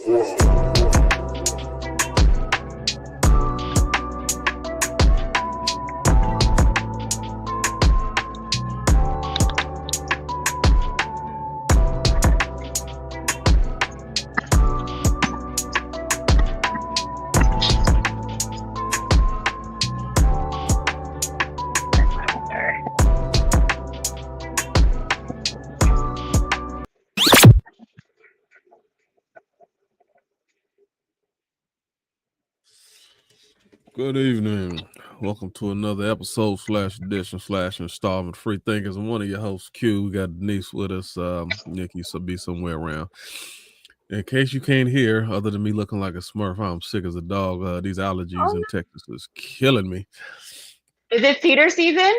Good evening. Welcome to another episode / edition / installment of Free Thinkers. I'm one of your hosts, Q. We got Denise with us. Nick used to be somewhere around. In case you can't hear, other than me looking like a Smurf, I'm sick as a dog. These allergies in Texas is killing me. Is it cedar season?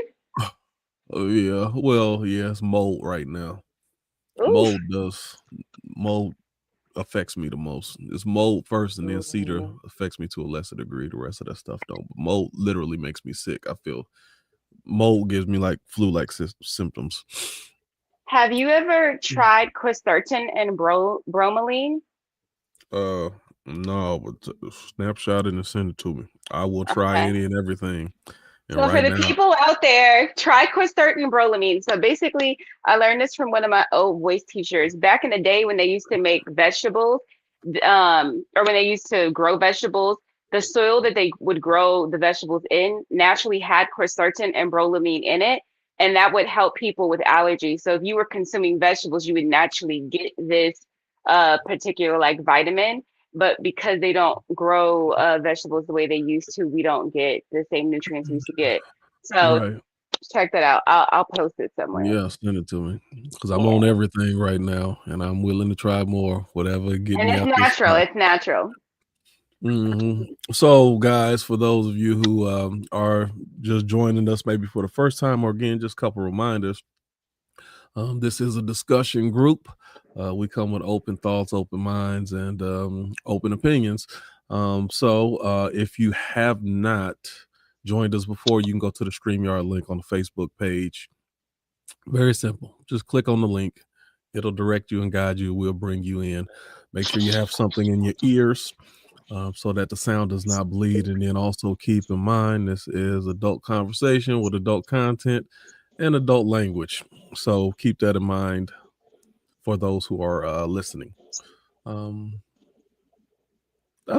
Oh yeah. Well, yeah, it's mold right now. Oof. Mold affects me the most. It's mold first, and then cedar affects me to a lesser degree. The rest of that stuff don't. But mold literally makes me sick. I feel mold gives me like flu-like symptoms. Have you ever tried quercetin and bromelain? No, but snapshot it and send it to me. I will try Okay. any and everything. And So for right the now, people out there, try quercetin and bromelain. So basically, I learned this from one of my old voice teachers. Back in the day when they used to make vegetables, or when they used to grow vegetables, the soil that they would grow the vegetables in naturally had quercetin and bromelain in it, and that would help people with allergies. So if you were consuming vegetables, you would naturally get this particular like vitamin. But because they don't grow vegetables the way they used to, we don't get the same nutrients we used to get. So right? check that out. I'll post it somewhere. Yeah, send it to me because I'm on Yeah, everything right now, and I'm willing to try more. Whatever get and me it's out this natural. spot. It's natural. So, guys, for those of you who are just joining us, maybe for the first time, or again, just a couple reminders. This is a discussion group. We come with open thoughts, open minds, and open opinions. So if you have not joined us before, you can go to the StreamYard link on the Facebook page. Very simple. Just click on the link. It'll direct you and guide you. We'll bring you in. Make sure you have something in your ears so that the sound does not bleed. And then also keep in mind, this is adult conversation with adult content and adult language. So keep that in mind for those who are listening. I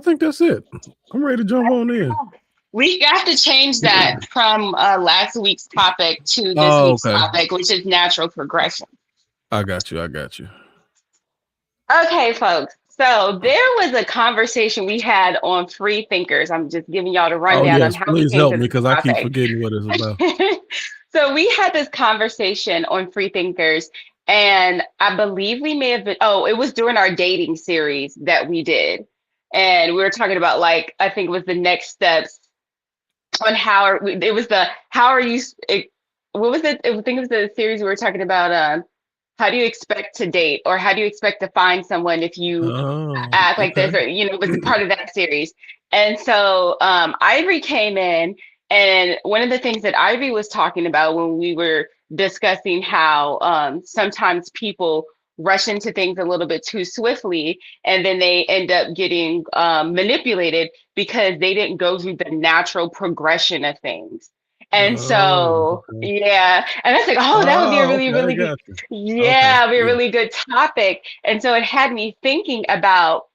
think that's it. I'm ready to jump on in. We have to change that from last week's topic to this Oh, week's okay. topic, which is natural progression. I got you. Okay, folks. So there was a conversation we had on Free Thinkers. I'm just giving y'all the Oh, rundown on yes. how we Please came help to me this because I keep topic. forgetting what it's about. So we had this conversation on Free Thinkers, and I believe we may have been, it was during our dating series that we did. And we were talking about, like, I think it was the next steps on it was the, how are you, what was it? I think it was the series we were talking about, how do you expect to date, or how do you expect to find someone if you Oh, act like okay. this, or it was part of that series. And so Ivory came in, and one of the things that Ivy was talking about when we were discussing how sometimes people rush into things a little bit too swiftly, and then they end up getting manipulated because they didn't go through the natural progression of things. And Oh, so, okay. yeah, and I was like, oh, that would be a Oh, really, okay. I really good, got you. Okay. yeah, be a Yeah. really good topic. And so it had me thinking about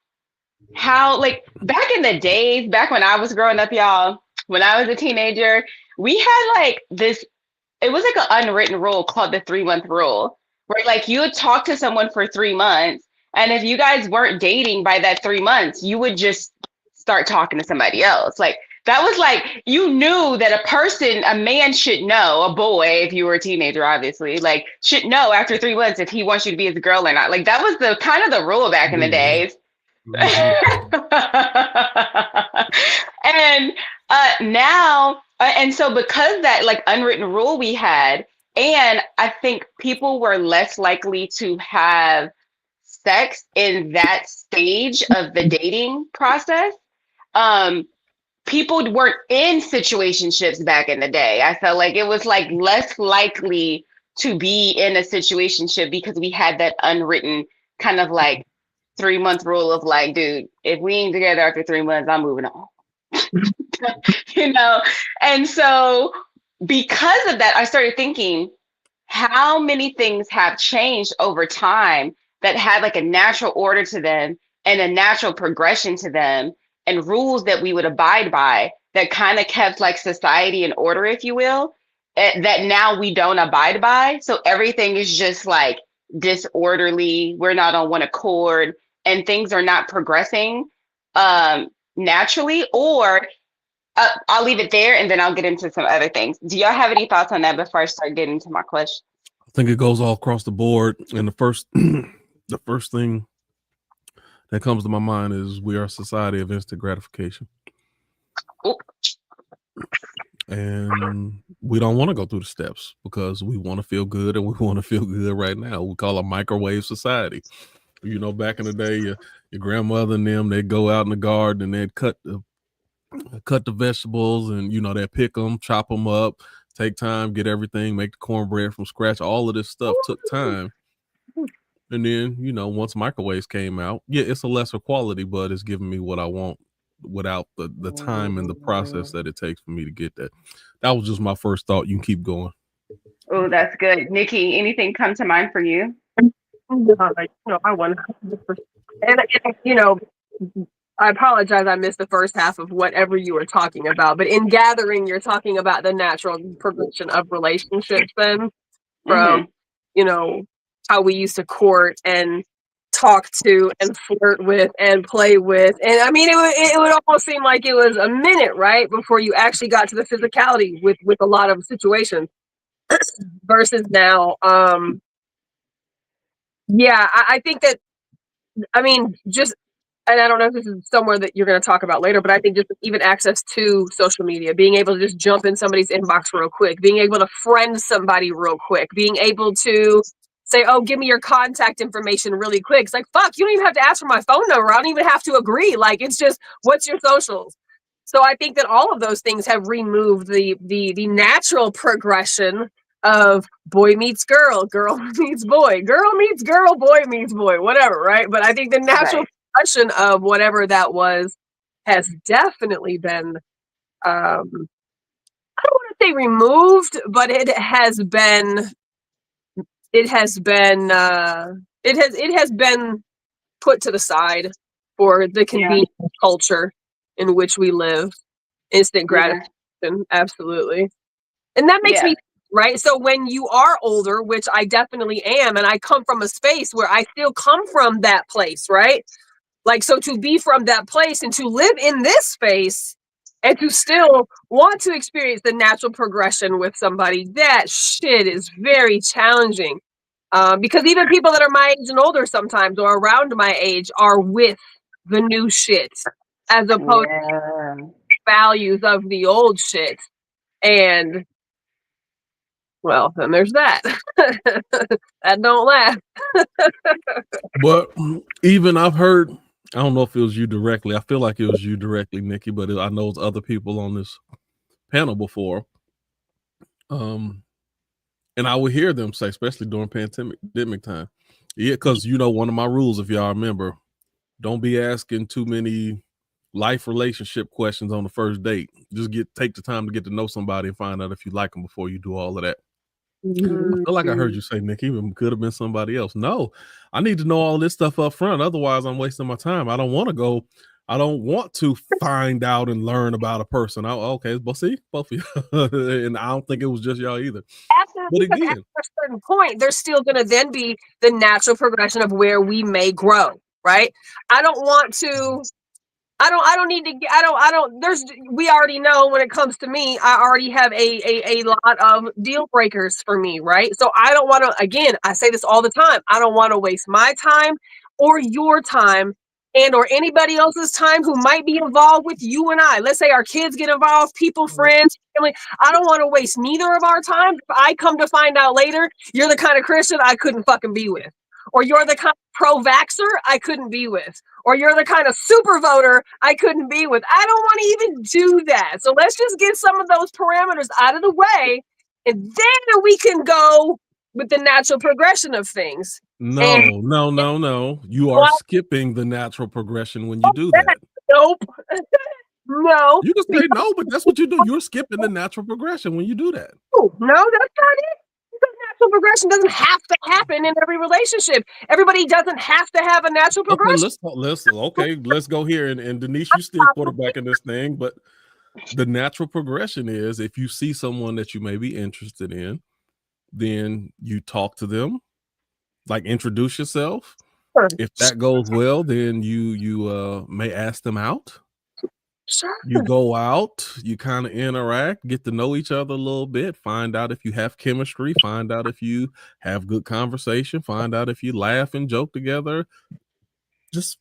how, like, back in the days, back when I was growing up, y'all, when I was a teenager, we had like this, it was like an unwritten rule called the 3 month rule, where like you would talk to someone for 3 months. And if you guys weren't dating by that 3 months, you would just start talking to somebody else. Like, that was like, you knew that a man should know, a boy, if you were a teenager, obviously, like, should know after 3 months if he wants you to be his girl or not. Like, that was the kind of the rule back in the Mhm. days. Mhm. And now, and so because that like unwritten rule we had, and I think people were less likely to have sex in that stage of the dating process. Um, People weren't in situationships back in the day. I felt like it was like less likely to be in a situationship because we had that unwritten kind of like 3 month rule of like, dude, if we ain't together after 3 months, I'm moving on. you know? And so because of that, I started thinking, how many things have changed over time that had like a natural order to them and a natural progression to them and rules that we would abide by that kind of kept like society in order, if you will, that now we don't abide by. So everything is just like disorderly. We're not on one accord and things are not progressing naturally. Or I'll leave it there and then I'll get into some other things. Do y'all have any thoughts on that before I start getting into my question? I think it goes all across the board. And the first the first thing that comes to my mind is we are a society of instant gratification. Ooh. And we don't want to go through the steps because we want to feel good and we want to feel good right now. We call it microwave society. You know, back in the day, your grandmother and them, they'd go out in the garden and they'd cut the vegetables and, you know, they'd pick them, chop them up, take time, get everything, make the cornbread from scratch. All of this stuff took time. And then, you know, once microwaves came out, yeah, it's a lesser quality, but it's giving me what I want without the time and the process that it takes for me to get that. That was just my first thought. You can keep going. Oh, that's good. Nikki, anything come to mind for you? I won. And, I apologize. I missed the first half of whatever you were talking about. But in gathering, you're talking about the natural progression of relationships then from, how we used to court and talk to and flirt with and play with. And I mean, it would almost seem like it was a minute, right, before you actually got to the physicality with a lot of situations versus now. Yeah, I think that, just, and I don't know if this is somewhere that you're going to talk about later, but I think just even access to social media, being able to just jump in somebody's inbox real quick, being able to friend somebody real quick, being able to say, oh, give me your contact information really quick. It's like, fuck, you don't even have to ask for my phone number. I don't even have to agree. Like, it's just, what's your socials? So I think that all of those things have removed the natural progression of boy meets girl, girl meets boy, girl meets girl, boy meets boy, whatever, right? But I think the natural progression of whatever that was has definitely been, I don't want to say removed, but it has been put to the side for the convenient culture in which we live. Instant gratification, absolutely. And that makes me right. So when you are older, which I definitely am, and I come from a space where I still come from that place, right? Like, so to be from that place and to live in this space and to still want to experience the natural progression with somebody, that shit is very challenging. Because even people that are my age and older sometimes, or around my age, are with the new shit as opposed to values of the old shit. And well, then there's that. That don't laugh. But even I've heard, I don't know if it was you directly. I feel like it was you directly, Nikki, but I know there's other people on this panel before. And I would hear them say, especially during pandemic time, yeah, because one of my rules, if y'all remember, don't be asking too many life relationship questions on the first date. Just take the time to get to know somebody and find out if you like them before you do all of that. I feel like I heard you say, Nick, even could have been somebody else. No, I need to know all this stuff up front. Otherwise, I'm wasting my time. I don't want to find out and learn about a person. Okay, but see, both of you. And I don't think it was just y'all either. Absolutely. But again, at a certain point, there's still going to then be the natural progression of where we may grow, right? I don't want to. We already know when it comes to me, I already have a lot of deal breakers for me, right? So I don't want to, again, I say this all the time, I don't want to waste my time or your time and or anybody else's time who might be involved with you and I. Let's say our kids get involved, people, friends, family. I don't want to waste neither of our time. If I come to find out later, you're the kind of Christian I couldn't fucking be with. Or you're the kind of pro-vaxxer I couldn't be with. Or you're the kind of super voter I couldn't be with. I don't want to even do that. So let's just get some of those parameters out of the way. And then we can go with the natural progression of things. No. You are skipping the natural progression when you do that. Nope. No. You can say no, but that's what you do. You're skipping the natural progression when you do that. No, that's not it. Because natural progression doesn't have to happen in every relationship. Everybody doesn't have to have a natural progression. Let's go here. And Denise, you still quarterbacking this thing, but the natural progression is if you see someone that you may be interested in, then you talk to them, like introduce yourself. Sure. If that goes well, then you may ask them out. Sure. You go out, you kind of interact, get to know each other a little bit, find out if you have chemistry, find out if you have good conversation, find out if you laugh and joke together. Just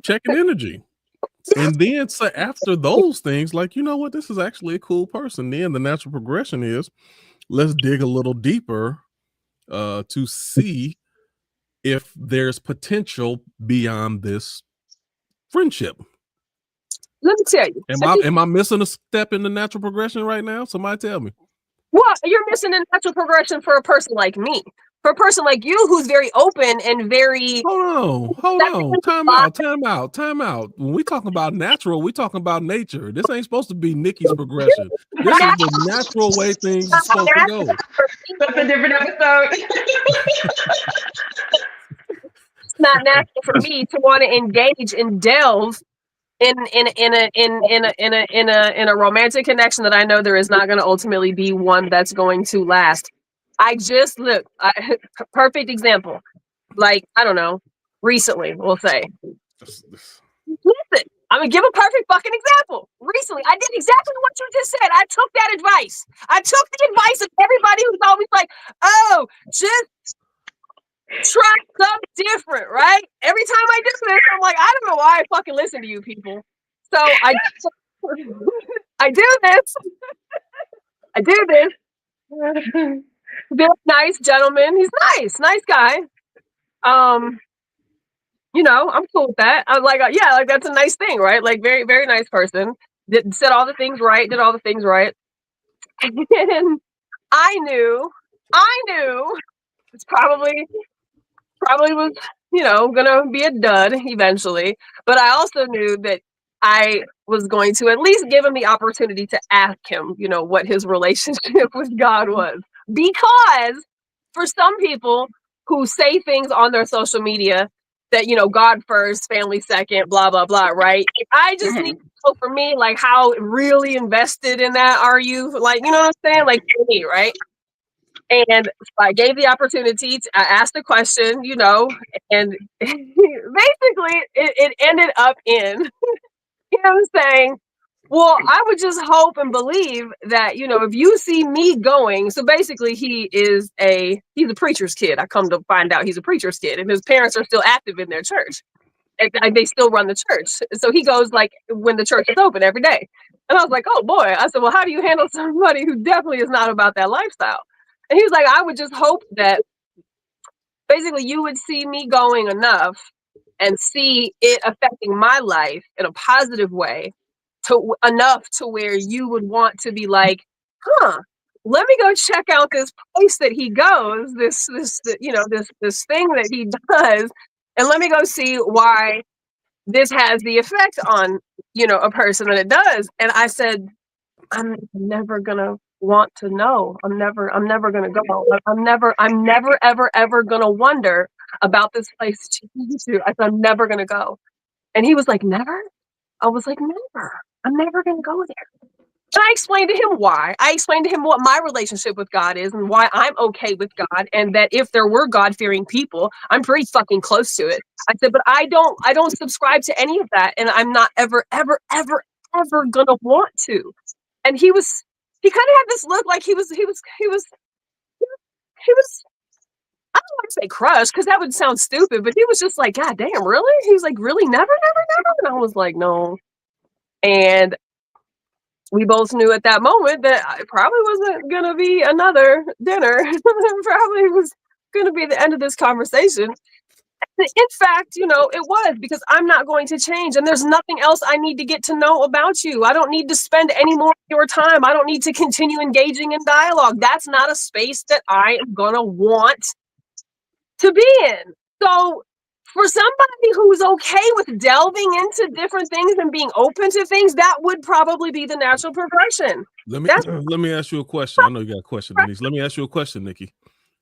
checking energy. And then so after those things, like, you know what, this is actually a cool person. Then the natural progression is let's dig a little deeper to see if there's potential beyond this friendship. Let me tell you. Am I missing a step in the natural progression right now? Somebody tell me. Well, you're missing a natural progression for a person like me. For a person like you who's very open and very... Hold on. Time out. When we talking about natural, we talking about nature. This ain't supposed to be Nikki's progression. This is the natural way things are supposed to go. That's a different episode. It's not natural for me to want to engage and delve in a romantic connection that I know there is not going to ultimately be one that's going to last. Perfect example. Like, I don't know, recently, we'll say. Listen, I'm gonna give a perfect fucking example. Recently, I did exactly what you just said. I took that advice. I took the advice of everybody who's always like, oh, just try something different, right? Every time I do this, I'm like, I don't know why I fucking listen to you people. So I do this. I do this. Very nice gentleman. He's nice guy. You know, I'm cool with that. I'm like, yeah, like that's a nice thing, right? Like very, very nice person. Said all the things right, did all the things right. And I knew it's probably was, you know, gonna be a dud eventually. But I also knew that I was going to at least give him the opportunity to ask him, you know, what his relationship with God was. Because for some people who say things on their social media that, you know, God first, family second, blah, blah, blah, right? I just need to know for me, like, how really invested in that are you? Like, you know what I'm saying? Like, for me, right? And I gave the opportunity, I asked the question, you know, and basically it ended up in him saying, well, I would just hope and believe that, you know, if you see me going, so basically he's a preacher's kid. I come to find out he's a preacher's kid, and his parents are still active in their church. And they still run the church. So he goes like when the church is open every day. And I was like, oh boy. I said, well, how do you handle somebody who definitely is not about that lifestyle? And he was like, I would just hope that basically you would see me going enough and see it affecting my life in a positive way enough to where you would want to be like, let me go check out this place that he goes, this thing that he does, and let me go see why this has the effect on, you know, a person that it does. And I said, I'm never gonna want to know. I'm never gonna go. I'm never ever gonna wonder about this place to. I said, I'm never gonna go. And he was like, never? I was like, never. I'm never gonna go there. And I explained to him why. I explained to him what my relationship with God is and why I'm okay with God, and that if there were God-fearing people, I'm pretty fucking close to it. I said, but I don't subscribe to any of that, and I'm not ever gonna want to. And he kind of had this look like he was I don't want to say crushed because that would sound stupid, but he was just like, God damn, really? He was like, really? Never? And I was like, no. And we both knew at that moment that it probably wasn't going to be another dinner. It probably was going to be the end of this conversation. In fact, it was, because I'm not going to change, and there's nothing else I need to get to know about you. I don't need to spend any more of your time. I don't need to continue engaging in dialogue. That's not a space that I am going to want to be in. So for somebody who's okay with delving into different things and being open to things, that would probably be the natural progression. Let me ask you a question. I know you got a question, Denise. Let me ask you a question, Nikki.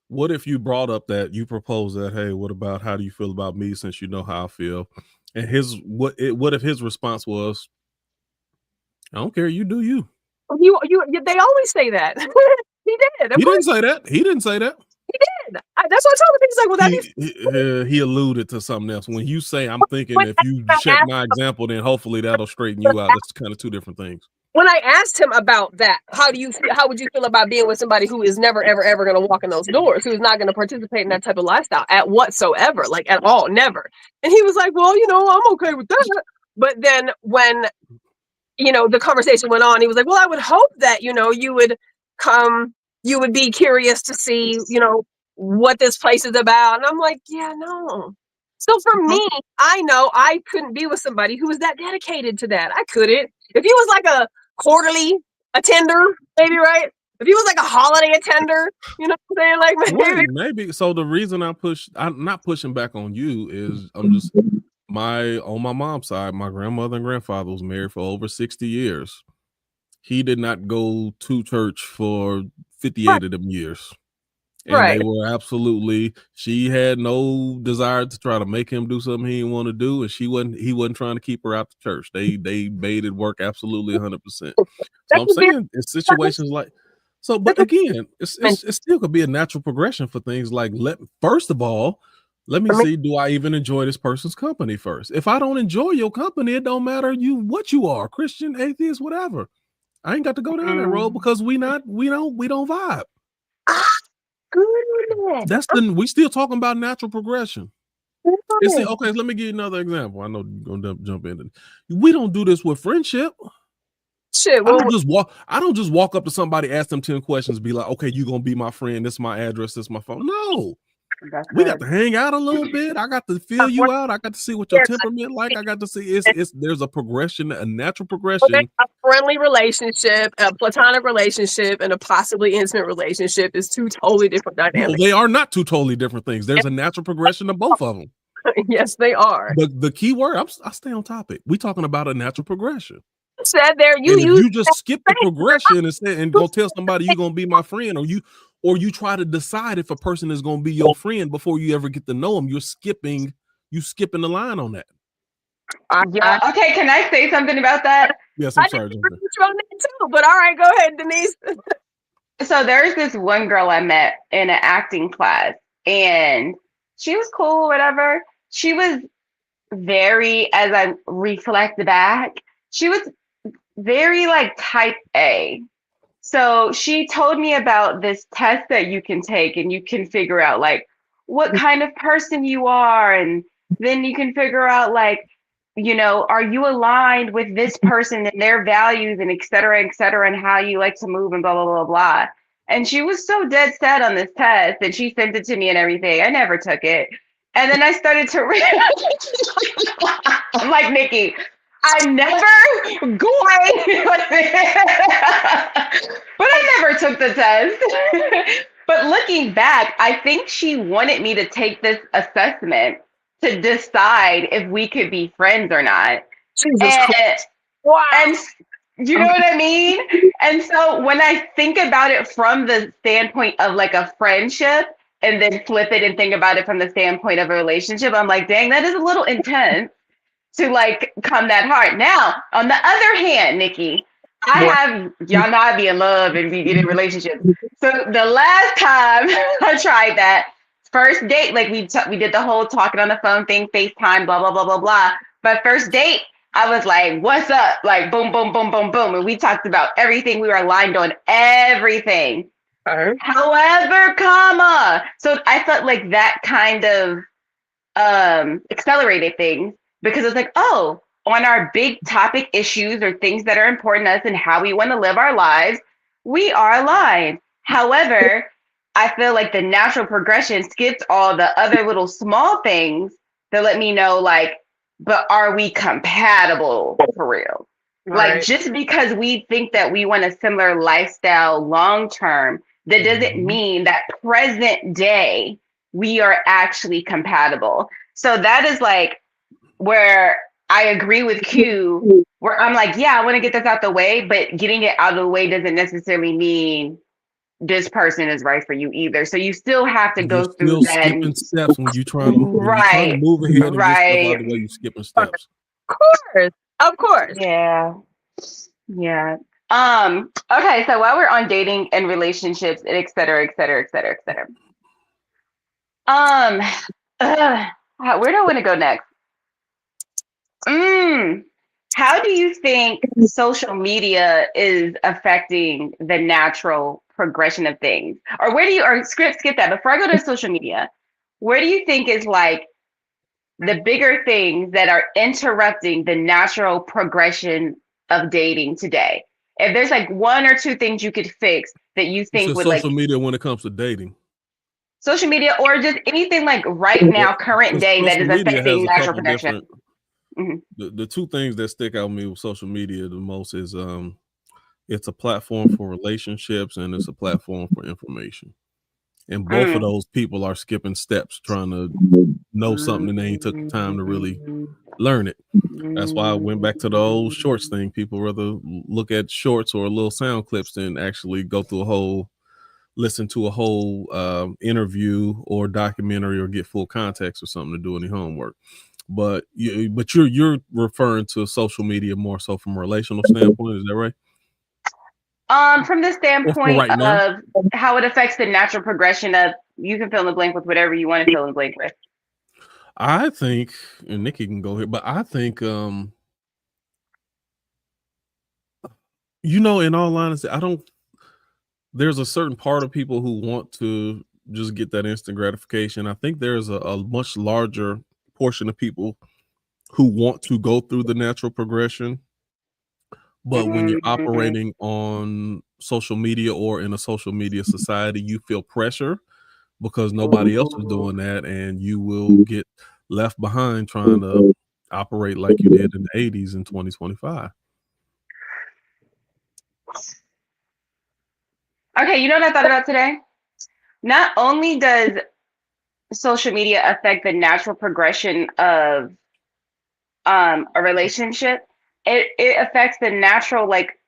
What if you brought up that you proposed that, hey, what about, how do you feel about me, since you know how I feel? And what if his response was, I don't care, you do you. They always say that. He did. He didn't say that. He didn't say that. He did. That's what I told him. He's like, well, he alluded to something else. When you say, I'm thinking if you check my example, then hopefully that'll straighten you out. That's kind of two different things. When I asked him about that, how would you feel about being with somebody who is never, ever, ever going to walk in those doors, who's not going to participate in that type of lifestyle at whatsoever, like at all, never? And he was like, well, I'm okay with that. But then when, the conversation went on, he was like, well, I would hope that, you would be curious to see, what this place is about. And I'm like, yeah, no. So for me, I know I couldn't be with somebody who was that dedicated to that. I couldn't. If he was like a quarterly attender, maybe, right? If he was like a holiday attender, you know what I'm saying? Like maybe. So the reason I'm not pushing back on you is I'm just on my mom's side, my grandmother and grandfather was married for over 60 years. He did not go to church for 58 of them years. And they were absolutely, she had no desire to try to make him do something he didn't want to do, and he wasn't trying to keep her out the church. They made it work absolutely 100%. So I'm saying in situations like, so, but again, it still could be a natural progression for things like, first of all, let me see, do I even enjoy this person's company first? If I don't enjoy your company, it don't matter what you are, Christian, atheist, whatever. I ain't got to go down that road because we don't vibe. We still talking about natural progression. Okay, let me give you another example. I know you're gonna jump in. We don't do this with friendship. Shit, I don't just walk up to somebody, ask them 10 questions, be like, okay, you're gonna be my friend, this is my address, this is my phone. No. We got to hang out a little bit. I got to feel you out. I got to see what your temperament like. I got to see there's a progression, a natural progression. A friendly relationship, a platonic relationship, and a possibly intimate relationship is two totally different dynamics. No, they are not two totally different things. There's a natural progression of both of them. Yes, they are. The key word, I stay on topic. We're talking about a natural progression. Said there, you just skip the progression and go tell somebody you're gonna be my friend, or you try to decide if a person is gonna be your friend before you ever get to know them. You're skipping the line on that. Yeah. Okay. Can I say something about that? Yes, I'm sorry. But all right, go ahead, Denise. So there's this one girl I met in an acting class, and she was cool, whatever. She was very, as I reflect back, she was very like type A. So she told me about this test that you can take, and you can figure out like what kind of person you are, and then you can figure out like, are you aligned with this person and their values and et cetera, and how you like to move and blah, blah, blah, blah. And she was so dead set on this test, and she sent it to me and everything. I never took it. And then I started to I'm like, Nikki, I'm never going, but I never took the test. But looking back, I think she wanted me to take this assessment to decide if we could be friends or not. Wow. And you know what I mean? And so when I think about it from the standpoint of like a friendship, and then flip it and think about it from the standpoint of a relationship, I'm like, dang, that is a little intense to like come that hard. Now, on the other hand, Nikki, y'all know I be in love and we get in relationships. So the last time I tried that first date, like we did the whole talking on the phone thing, FaceTime, blah, blah, blah, blah, blah. But first date, I was like, what's up? Like boom, boom, boom, boom, boom. And we talked about everything. We were aligned on everything. However, so I felt like that kind of accelerated things, because it's like, oh, on our big topic issues or things that are important to us and how we want to live our lives, we are aligned. However, I feel like the natural progression skips all the other little small things to let me know, like, but are we compatible for real? Right. Like, just because we think that we want a similar lifestyle long term, that doesn't mean that present day we are actually compatible. So that is like where I agree with Q, where I'm like, yeah, I want to get this out the way, but getting it out of the way doesn't necessarily mean this person is right for you either. So you still have to You're go through still that. skipping steps when you're trying to Right. move ahead and get stuff out Right. of the way. You're skipping steps. Of course. Yeah. Yeah. Okay, so while we're on dating and relationships and et cetera, et cetera, et cetera, et cetera. Where do I want to go next? How do you think social media is affecting the natural progression of things? Or where do you, or skip that. Before I go to social media, where do you think is like the bigger things that are interrupting the natural progression of dating today? If there's like one or two things you could fix that you think would social like media when it comes to dating. Social media or just anything like right now, current day that is affecting natural progression. The two things that stick out to me with social media the most is it's a platform for relationships and it's a platform for information. And both of those people are skipping steps trying to know something and they ain't took the time to really learn it. That's why I went back to the old shorts thing. People rather look at shorts or little sound clips than actually go through listen to a whole interview or documentary or get full context or something to do any homework. But you're referring to social media more so from a relational standpoint, is that right? From the standpoint of how it affects the natural progression of, you can fill in the blank with whatever you want to fill in the blank with. I think, and Nikki can go here, but I think in all honesty, there's a certain part of people who want to just get that instant gratification. I think there's a much larger portion of people who want to go through the natural progression. But when you're operating on social media or in a social media society, you feel pressure because nobody else is doing that, and you will get left behind trying to operate like you did in the 80s in 2025. Okay, you know what I thought about today? Not only does social media affect the natural progression of a relationship, it affects the natural like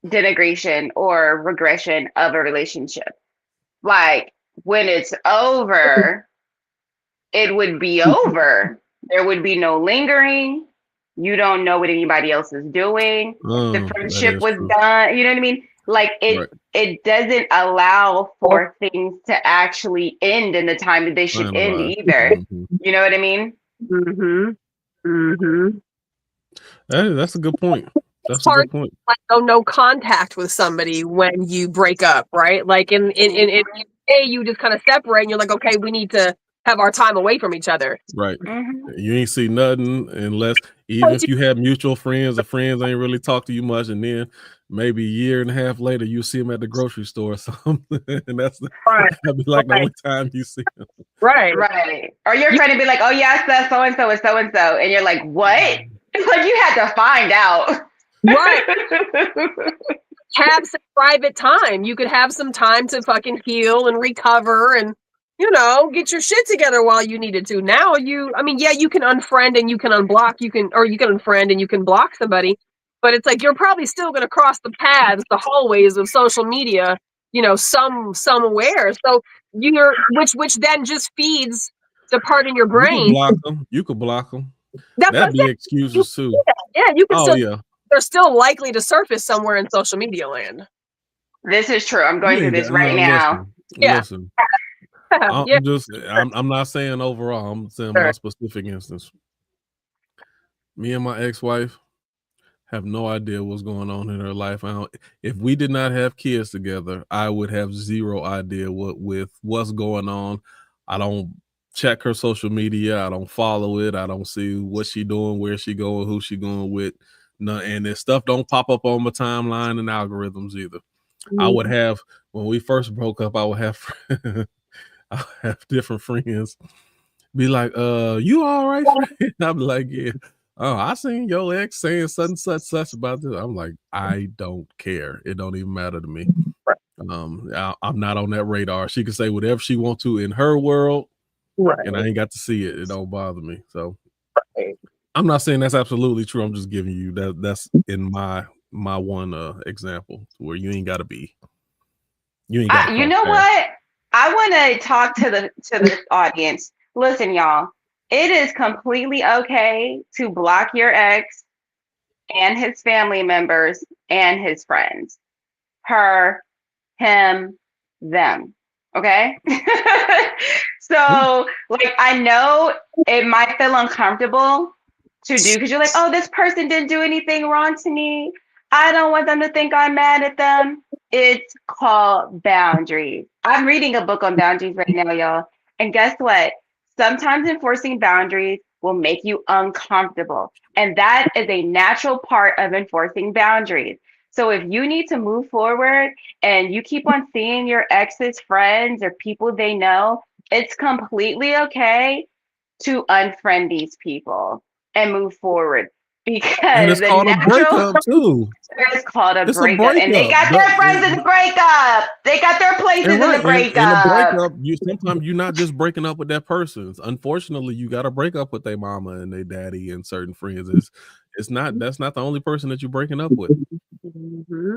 denigration or regression of a relationship. Like when it's over, it would be over. There would be no lingering. You don't know what anybody else is doing. The friendship was done. You know what I mean? Like it doesn't allow for things to actually end in the time that they should end either. You know what I mean? That's a good point. That's a good point. Like no contact with somebody when you break up, right? Like in you just kind of separate and you're like, okay, we need to have our time away from each other. Right. You ain't see nothing unless, even if you have mutual friends, the friends ain't really talk to you much, and then maybe a year and a half later you see them at the grocery store or something, and that'd be like the only time you see them. Right. Or your friend would be like, oh yeah, it's so and so and so and so, and you're like, what? It's like you had to find out. Right. Have some private time. You could have some time to fucking heal and recover and, get your shit together while you needed to. Now you can unfriend and you can unblock, you can unfriend and you can block somebody, but it's like you're probably still going to cross the paths, the hallways of social media, somewhere. So which then just feeds the part in your brain. You could block them. That'd be excuses too. Yeah, you can they're still likely to surface somewhere in social media land. This is true. I'm going through this right now. Listen. I'm not saying overall. I'm saying my specific instance. Me and my ex-wife have no idea what's going on in her life. If we did not have kids together, I would have zero idea what's going on. I don't check her social media. I don't follow it. I don't see what she doing, where she going, who she going with. No, and this stuff don't pop up on my timeline and algorithms either. I would have when we first broke up, I would have I have different friends be like, you all right, friend? I'm like, yeah. Oh, I seen your ex saying such about this. I'm like, I don't care. It don't even matter to me. I'm not on that radar. She can say whatever she wants to in her world, and I ain't got to see it. It don't bother me. So I'm not saying that's absolutely true. I'm just giving you that's in my one example where you ain't gotta be. You ain't got to. You know what? I want to talk to the audience. Listen, y'all. It is completely okay to block your ex and his family members and his friends. Her, him, them. Okay? So, like, I know it might feel uncomfortable to do because you're like, oh, this person didn't do anything wrong to me. I don't want them to think I'm mad at them. It's called boundaries. I'm reading a book on boundaries right now, y'all. And guess what? Sometimes enforcing boundaries will make you uncomfortable. And that is a natural part of enforcing boundaries. So if you need to move forward and you keep on seeing your ex's friends or people they know, it's completely okay to unfriend these people and move forward And because it's the called a natural breakup too. it's called a It's a breakup, and they got their friends in the breakup. They got their places in the breakup. In a breakup, sometimes you're not just breaking up with that person. Unfortunately, you got to break up with their mama and their daddy and certain friends. It's not that's not the only person that you're breaking up with. Mm-hmm.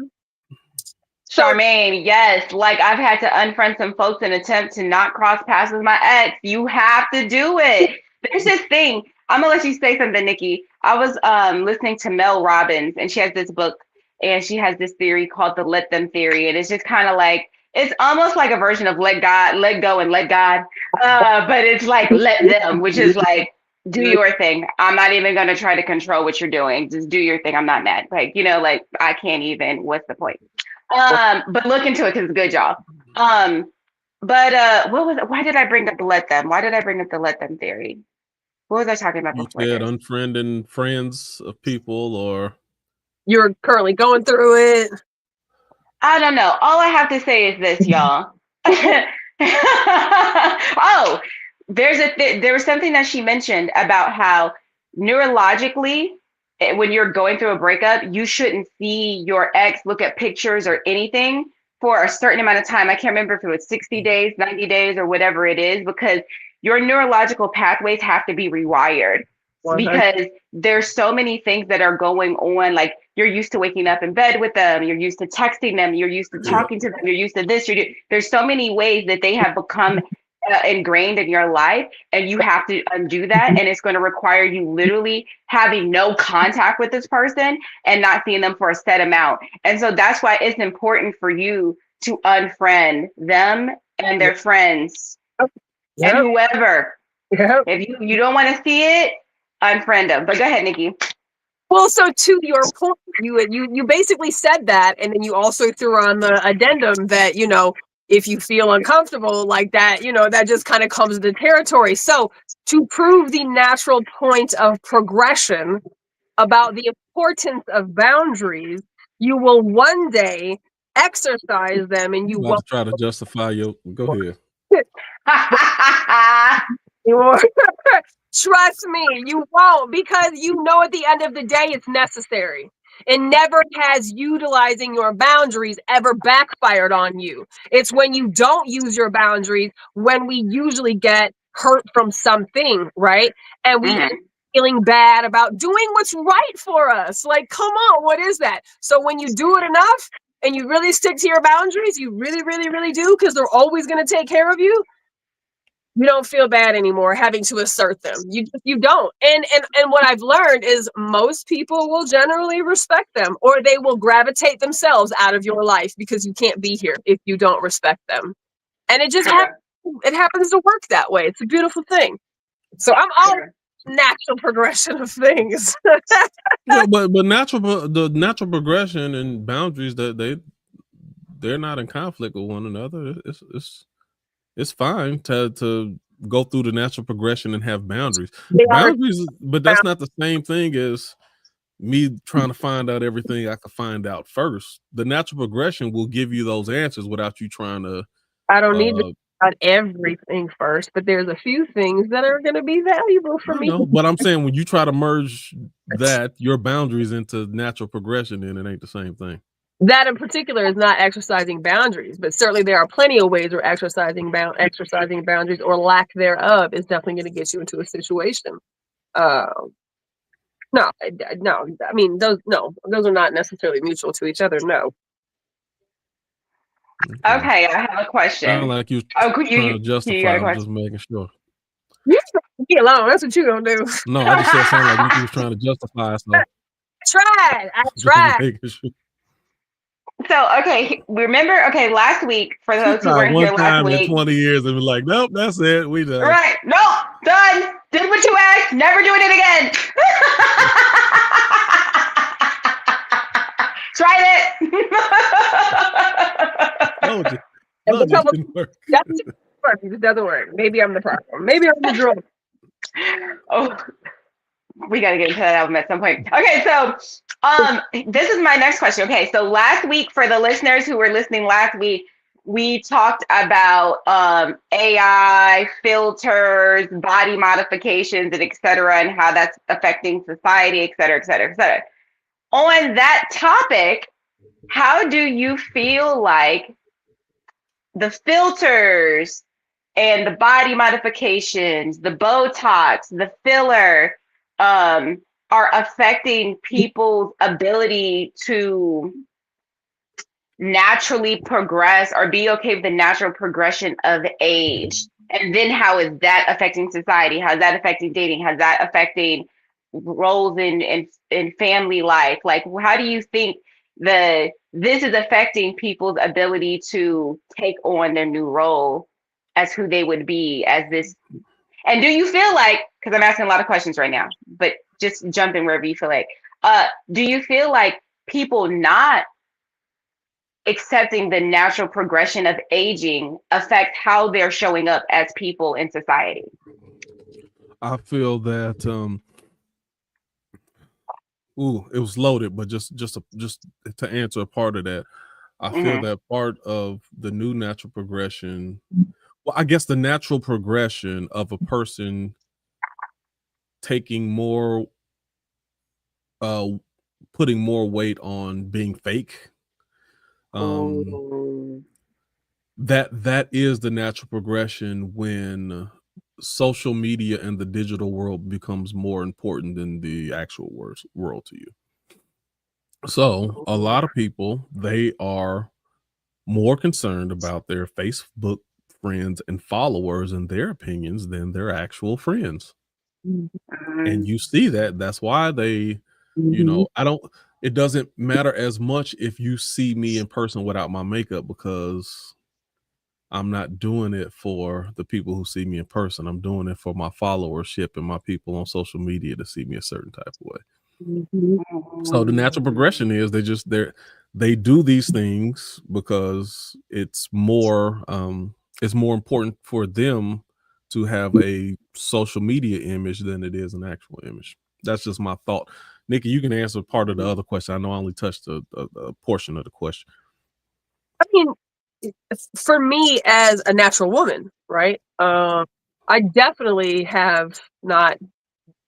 Charmaine, yes, like I've had to unfriend some folks in attempt to not cross paths with my ex. You have to do it. There's this thing. I'm gonna let you say something, Nikki. I was listening to Mel Robbins, and she has this book, and she has this theory called the let them theory, and it's just kind of like it's almost like a version of let go, and let God. But it's like let them, which is like do your thing. I'm not even gonna try to control what you're doing. Just do your thing. I'm not mad. Like like I can't even. What's the point? But look into it because it's good, y'all. But what was it? Why did I bring up the let them? Why did I bring up the let them theory? What was I talking about You before said this? unfriending friends of people, or you're currently going through it. I don't know. All I have to say is this, y'all. Oh, there was something that she mentioned about how neurologically, when you're going through a breakup, you shouldn't see your ex, look at pictures or anything for a certain amount of time. I can't remember if it was 60 days, 90 days, or whatever it is, because your neurological pathways have to be rewired. Because there's so many things that are going on. Like you're used to waking up in bed with them, you're used to texting them, you're used to talking to them, you're used to this. There's so many ways that they have become ingrained in your life, and you have to undo that. And it's going to require you literally having no contact with this person and not seeing them for a set amount. And so that's why it's important for you to unfriend them and their friends and whoever. If you don't want to see it, unfriend them. But go ahead, Nikki. Well, so to your point, you basically said that, and then you also threw on the addendum that if you feel uncomfortable like that, that just kind of comes to territory. So to prove the natural point of progression about the importance of boundaries, you will one day exercise them, and you won't try to justify your. Go ahead. Trust me, you won't, because at the end of the day it's necessary. And never has utilizing your boundaries ever backfired on you. It's when you don't use your boundaries when we usually get hurt from something, right? And we end up feeling bad about doing what's right for us. Like, come on, what is that? So when you do it enough and you really stick to your boundaries, you really, really, really do, because they're always going to take care of you. You don't feel bad anymore having to assert them. You don't. And what I've learned is most people will generally respect them, or they will gravitate themselves out of your life because you can't be here if you don't respect them. And it just happens to work that way. It's a beautiful thing. So I'm all natural progression of things. Yeah, but the natural progression and boundaries that they're not in conflict with one another. It's fine to go through the natural progression and have boundaries. Boundaries, but that's not the same thing as me trying to find out everything I could find out first. The natural progression will give you those answers without you trying to. I don't need to find out everything first, but there's a few things that are going to be valuable for me. No, but I'm saying when you try to merge that your boundaries into natural progression, then it ain't the same thing. That in particular is not exercising boundaries, but certainly there are plenty of ways where exercising boundaries or lack thereof is definitely going to get you into a situation. No. I mean, those are not necessarily mutual to each other. No. Okay, I have a question. Sound like you trying to justify. I'm just making sure. You get alone. That's what you gonna do. No, I just said it sounded like you was trying to justify. So I tried. Sure. So, okay, remember, last week, for those who weren't here last week. In 20 years and be like, nope, that's it. We done. Right. Nope. Done. Did what you asked. Never doing it again. Tried it. No, it didn't work. It doesn't work. Maybe I'm the problem. Maybe I'm the drunk. Oh, we got to get into that album at some point. Okay, so this is my next question. Okay, so last week, for the listeners who were listening last week, we talked about AI, filters, body modifications, and et cetera, and how that's affecting society, et cetera, et cetera, et cetera. On that topic, how do you feel like the filters and the body modifications, the Botox, the filler, are affecting people's ability to naturally progress or be okay with the natural progression of age? And then how is that affecting society? How's that affecting dating? How's that affecting roles in family life? Like, how do you think this is affecting people's ability to take on their new role as who they would be as this? And do you feel like, because I'm asking a lot of questions right now, but just jump in wherever you feel like, do you feel like people not accepting the natural progression of aging affect how they're showing up as people in society? I feel that it was loaded, but just to answer a part of that, I feel that part of the new natural progression, well, I guess the natural progression of a person taking more, putting more weight on being fake. That is the natural progression when social media and the digital world becomes more important than the actual world to you. So a lot of people, they are more concerned about their Facebook friends and followers and their opinions than their actual friends. And you see that's why they, it doesn't matter as much if you see me in person without my makeup, because I'm not doing it for the people who see me in person. I'm doing it for my followership and my people on social media to see me a certain type of way. So the natural progression is they do these things because it's more important for them to have a social media image than it is an actual image. That's just my thought. Nikki, you can answer part of the other question. I know I only touched a portion of the question. I mean, for me as a natural woman, right? I definitely have not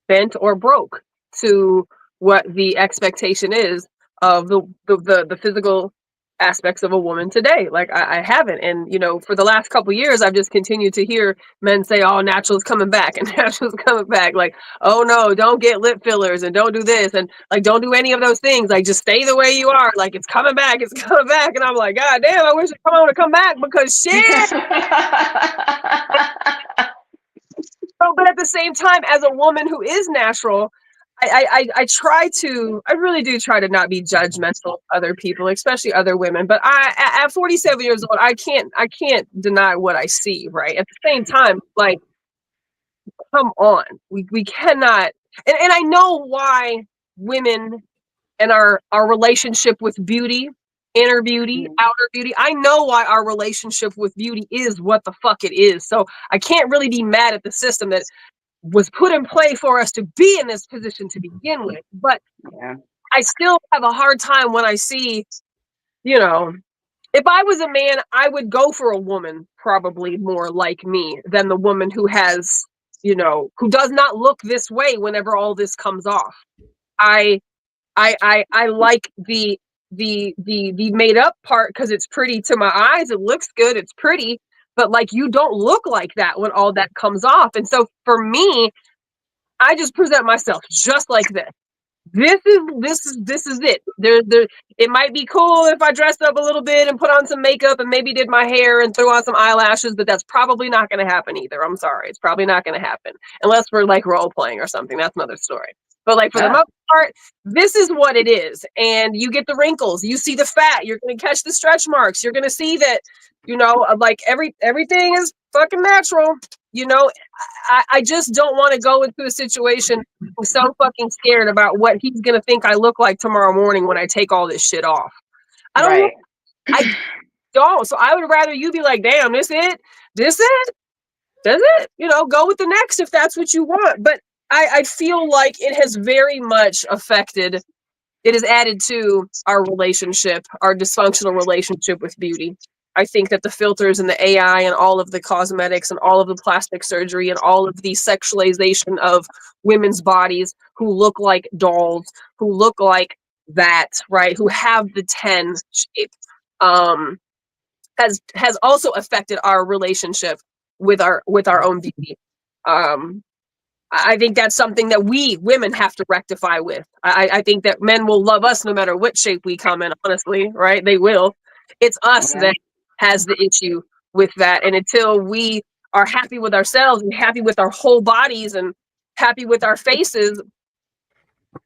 bent or broke to what the expectation is of the physical aspects of a woman today. Like I haven't. And, for the last couple of years, I've just continued to hear men say, oh, natural's coming back and natural's coming back. Like, oh no, don't get lip fillers and don't do this. And like, don't do any of those things. Like, just stay the way you are. Like, it's coming back. It's coming back. And I'm like, God damn, I wish it come back because shit. But at the same time, as a woman who is natural, I really do try to not be judgmental of other people, especially other women. But at 47 years old, I can't deny what I see, right? At the same time, like, come on, we cannot, and I know why women and our relationship with beauty, inner beauty, outer beauty, I know why our relationship with beauty is what the fuck it is. So I can't really be mad at the system that was put in play for us to be in this position to begin with. But I still have a hard time when I see, you know, if I was a man, I would go for a woman probably more like me than the woman who has, you know, who does not look this way whenever all this comes off. I like the made up part because it's pretty to my eyes. It looks good. It's pretty, but like you don't look like that when all that comes off. And so for me, I just present myself just like this. This is it. There, it might be cool if I dressed up a little bit and put on some makeup and maybe did my hair and threw on some eyelashes, but that's probably not going to happen either. I'm sorry. It's probably not going to happen unless we're like role playing or something. That's another story. But like for the most part, this is what it is. And you get the wrinkles, you see the fat, you're going to catch the stretch marks. You're going to see that, you know, like everything is fucking natural. You know, I just don't want to go into a situation. I'm so fucking scared about what he's going to think I look like tomorrow morning when I take all this shit off. I don't I don't. So I would rather you be like, damn, this it? This it? Does it? You know, go with the next if that's what you want. But I feel like it has very much affected, it has added to our relationship, our dysfunctional relationship with beauty. I think that the filters and the AI and all of the cosmetics and all of the plastic surgery and all of the sexualization of women's bodies who look like dolls, who look like that, right? Who have the 10 shape, has also affected our relationship with our own beauty. I think that's something that we women have to rectify with. I think that men will love us no matter what shape we come in, honestly, right? They will. It's us that has the issue with that. And until we are happy with ourselves and happy with our whole bodies and happy with our faces,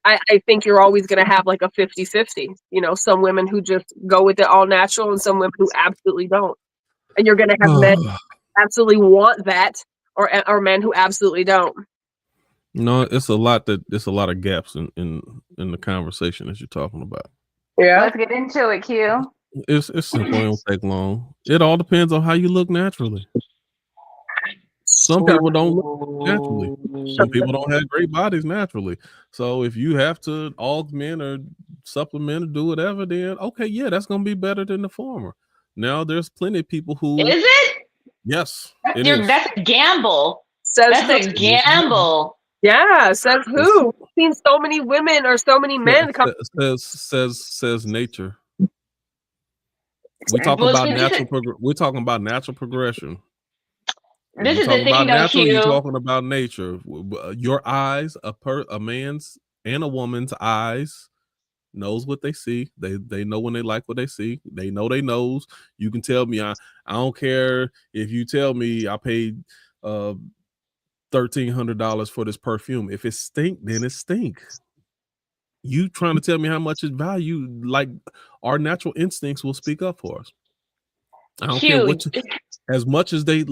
I think you're always going to have like a 50-50. You know, some women who just go with it all natural and some women who absolutely don't. And you're going to have men who absolutely want that or men who absolutely don't. No, it's a lot of gaps in the conversation that you're talking about. Yeah. Let's get into it, Q. It's simple. It won't take long. It all depends on how you look naturally. Some people don't look naturally. Some people don't have great bodies naturally. So if you have to augment or supplement or do whatever, then okay, yeah, that's gonna be better than the former. Now there's plenty of people who is it? Yes, that's a gamble. Says that's a gamble. Yeah, says who? I've seen so many women or so many men come. Says nature. We talk about natural. We're talking about natural progression. This is the thing, though, natural, you're talking about nature. Your eyes, a man's and a woman's eyes, knows what they see. They know when they like what they see. They know they knows. You can tell me. I don't care if you tell me I paid $1,300 for this perfume. If it stink, then it stink. You trying to tell me how much it's value? Like our natural instincts will speak up for us. I don't care what. As much as they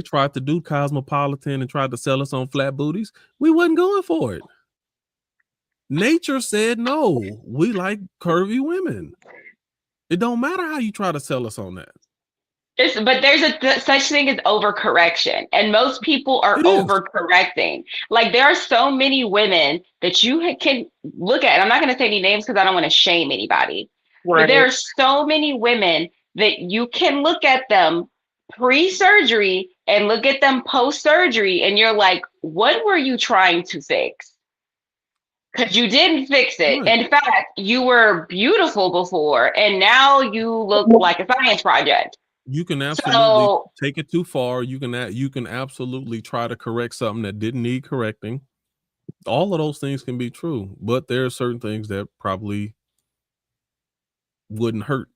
tried to do cosmopolitan and tried to sell us on flat booties, we wasn't going for it. Nature said no. We like curvy women. It don't matter how you try to sell us on that. But there's a such thing as overcorrection, and most people are overcorrecting. Like there are so many women that you can look at. I'm not going to say any names because I don't want to shame anybody. Right. But there are so many women that you can look at them pre-surgery and look at them post-surgery, and you're like, what were you trying to fix? Because you didn't fix it. Right. In fact, you were beautiful before, and now you look like a science project. You can absolutely take it too far. You can absolutely try to correct something that didn't need correcting. All of those things can be true, but there are certain things that probably wouldn't hurt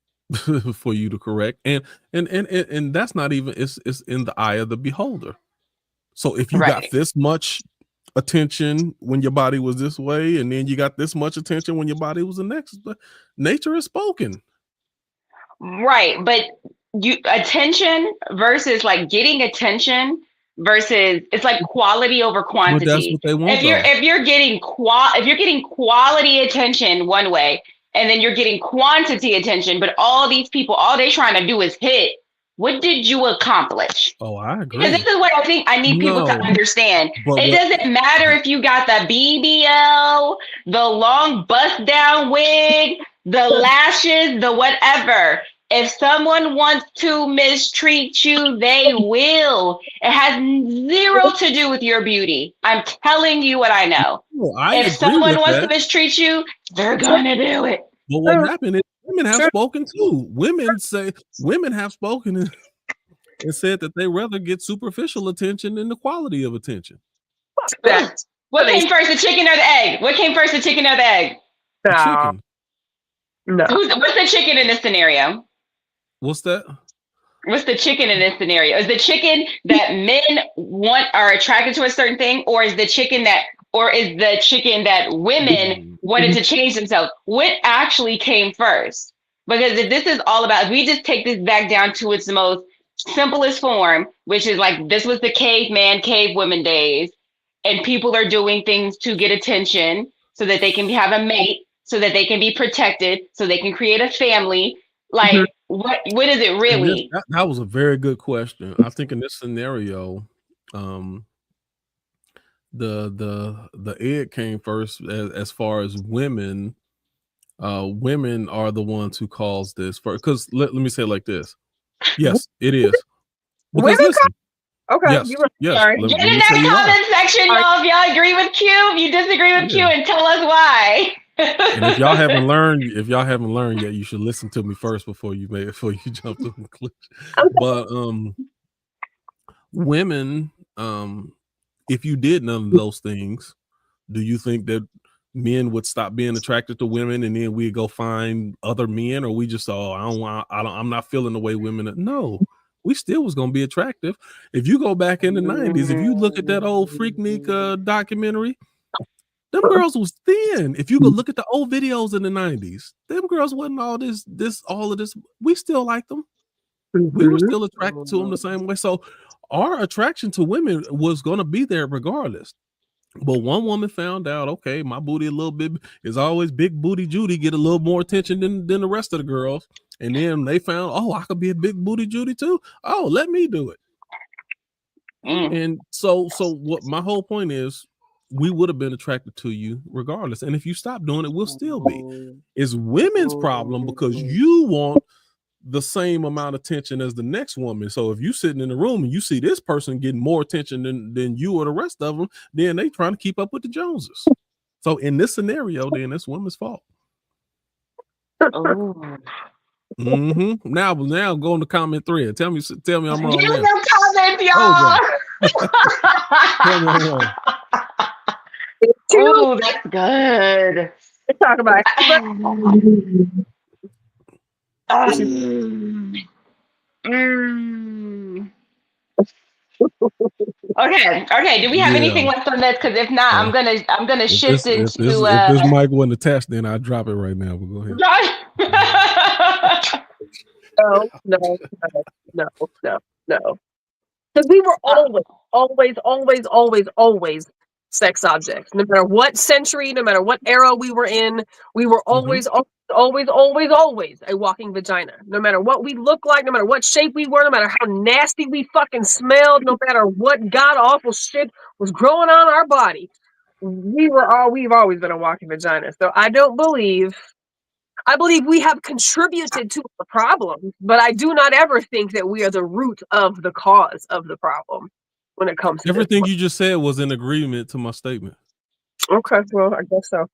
for you to correct, and that's not even. It's in the eye of the beholder. So if you got this much attention when your body was this way, and then you got this much attention when your body was the next, nature is spoken. Right, but attention versus like getting attention versus it's like quality over quantity. Well, that's what they want. If you're getting quality attention one way, and then you're getting quantity attention, but all these people, all they trying to do is hit, What did you accomplish? Oh, I Because this agree. is what I think I need people to No, understand. but It what? doesn't matter if you got the BBL, the long bust down wig, the lashes, the whatever. If someone wants to mistreat you, they will. It has zero to do with your beauty. I'm telling you what I know. No, I If agree someone with wants to that. mistreat you, they're gonna do it. But what happened is women have Sure. spoken too. Women have spoken and said that they rather get superficial attention than the quality of attention. That. What came first, the chicken or the egg? What came first, the chicken or the egg? The No. chicken. No. What's the chicken in this scenario? What's that? What's the chicken in this scenario? Is the chicken that men are attracted to a certain thing, or is the chicken that women wanted to change themselves? What actually came first? Because if this is all about, if we just take this back down to its most simplest form, which is like this was the caveman, cave women days, and people are doing things to get attention so that they can have a mate, so that they can be protected, so they can create a family. Like, what is it really? That was a very good question. I think in this scenario, the egg came first as far as women. Women are the ones who caused this first. Because let me say it like this. Yes, it is. Because Women listen. Okay. Yes. Yes. Sorry. Let Get in me tell you that why. comment section, y'all. If y'all agree with Q, if you disagree with Q, Yeah. and tell us why. And if y'all haven't learned yet, you should listen to me first before you jump to conclusion. But women, if you did none of those things, do you think that men would stop being attracted to women and then we'd go find other men, or we just I'm not feeling the way women are? No, we still was gonna be attractive. If you go back in the 90s, if you look at that old Freaknik documentary, them girls was thin. If you go look at the old videos in the 90s, them girls wasn't all of this. We still liked them. We were still attracted to them the same way. So our attraction to women was gonna be there regardless. But one woman found out, okay, my booty a little bit is always big booty Judy get a little more attention than the rest of the girls. And then they found, oh, I could be a big booty Judy too. Oh, let me do it. And so what my whole point is, we would have been attracted to you regardless. And if you stop doing it, we'll still be. It's women's problem because you want the same amount of attention as the next woman. So if you sitting in the room and you see this person getting more attention than you or the rest of them, then they trying to keep up with the Joneses. So in this scenario, then it's women's fault. Now go in the comment thread. Tell me I'm wrong. Give now. them comments, y'all. Tell me I'm wrong. Oh, that's good. Let's talk about Okay. Do we have anything left on this? Because if not, I'm gonna shift into. If this mic wasn't attached, then I'd drop it right now. But go ahead. No. Because we were always sex objects. No matter what century, no matter what era we were in, we were always a walking vagina. No matter what we looked like, no matter what shape we were, no matter how nasty we fucking smelled, no matter what god awful shit was growing on our body, we've always been a walking vagina. So I believe we have contributed to the problem, but I do not ever think that we are the root of the cause of the problem when it comes to everything you just said was in agreement to my statement. Okay, well, I guess so.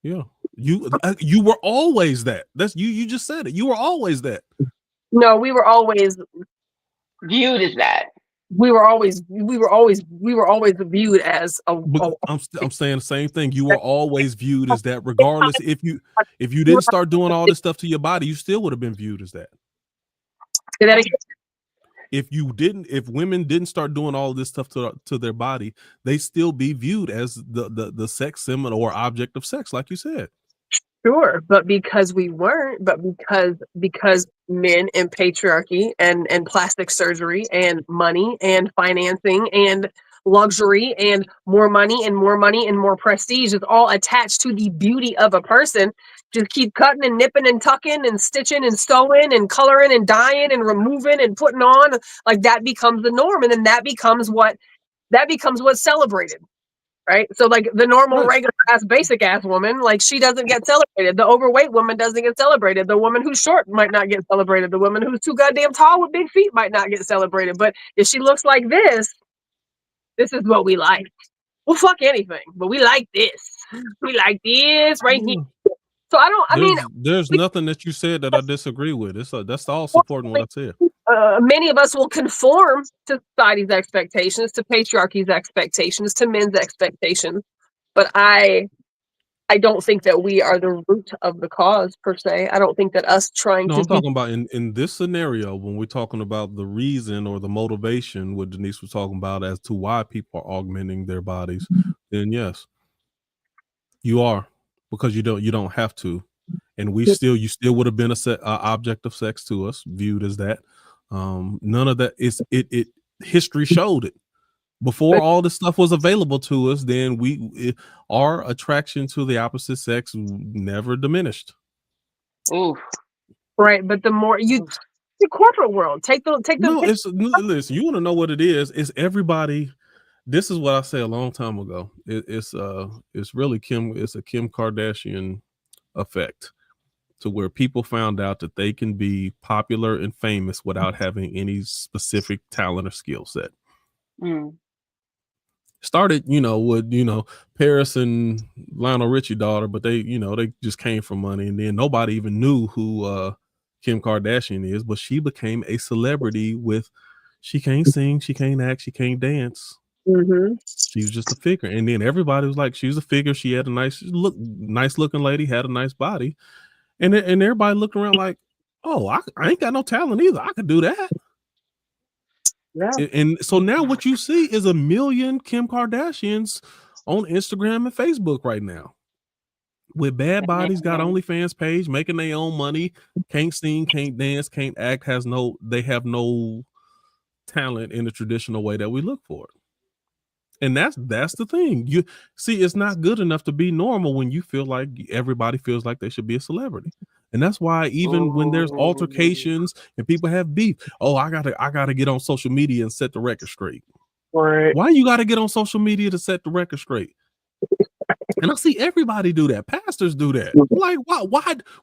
Yeah. You were always that. That's you just said it. You were always that. No, we were always viewed as that. We were always viewed as I'm saying the same thing. You were always viewed as that, regardless. If you didn't start doing all this stuff to your body, you still would have been viewed as that. Say that again. If women didn't start doing all this stuff to their body, they still be viewed as the sex symbol or object of sex, like you said. Sure, but because we weren't, because men and patriarchy and plastic surgery and money and financing and luxury and more money and more money and more prestige is all attached to the beauty of a person. Just keep cutting and nipping and tucking and stitching and sewing and coloring and dyeing and removing and putting on, like that becomes the norm, and then that becomes what's celebrated. Right. So like the normal, Right. regular ass, basic ass woman, like she doesn't get celebrated. The overweight woman doesn't get celebrated. The woman who's short might not get celebrated. The woman who's too goddamn tall with big feet might not get celebrated. But if she looks like this is what we like. Well, fuck anything, but we like this. We like this right here. So There's nothing that you said that I disagree with. That's all supporting what I said. Many of us will conform to society's expectations, to patriarchy's expectations, to men's expectations. But I don't think that we are the root of the cause per se. I don't think that us trying No, to I'm talking about in this scenario when we're talking about the reason or the motivation, what Denise was talking about as to why people are augmenting their bodies. Then yes, you are, because you don't have to, and you still would have been a object of sex to us, viewed as that. None of that is it. History showed it. Before all this stuff was available to us, then our attraction to the opposite sex never diminished. Ooh. Right, but the more the corporate world, listen, you want to know what it is? It's everybody. This is what I said a long time ago. It's really it's a Kim Kardashian effect, to where people found out that they can be popular and famous without having any specific talent or skill set. Started, with, Paris and Lionel Richie daughter, but they just came from money, and then nobody even knew who Kim Kardashian is, but she became a celebrity with, she can't sing, she can't act, she can't dance. Mm-hmm. She was just a figure, and then everybody was like, she was a figure. She had a nice looking lady, had a nice body, and everybody looked around like, oh, I ain't got no talent either. I could do that. Yeah. And so now what you see is a million Kim Kardashians on Instagram and Facebook right now, with bad bodies, got OnlyFans page, making their own money, can't sing, can't dance, can't act, they have no talent in the traditional way that we look for it. And that's the thing. You see, it's not good enough to be normal when you feel like everybody feels like they should be a celebrity. And that's why even when there's altercations and people have beef, oh, I gotta get on social media and set the record straight. Right. Why you gotta get on social media to set the record straight? And I see everybody do that. Pastors do that. Like,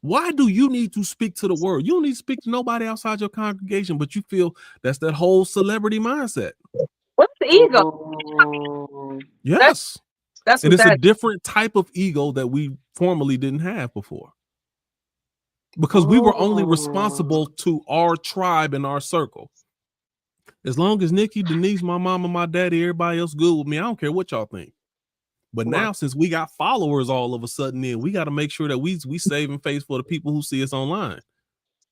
why do you need to speak to the world? You don't need to speak to nobody outside your congregation, but you feel that's that whole celebrity mindset. What's the ego? Yes. That's and it's a different type of ego that we formerly didn't have before. Because we were only responsible to our tribe and our circle. As long as Nikki, Denise, my mama, my daddy, everybody else good with me, I don't care what y'all think. But now, since we got followers all of a sudden, then we got to make sure that we saving face for the people who see us online.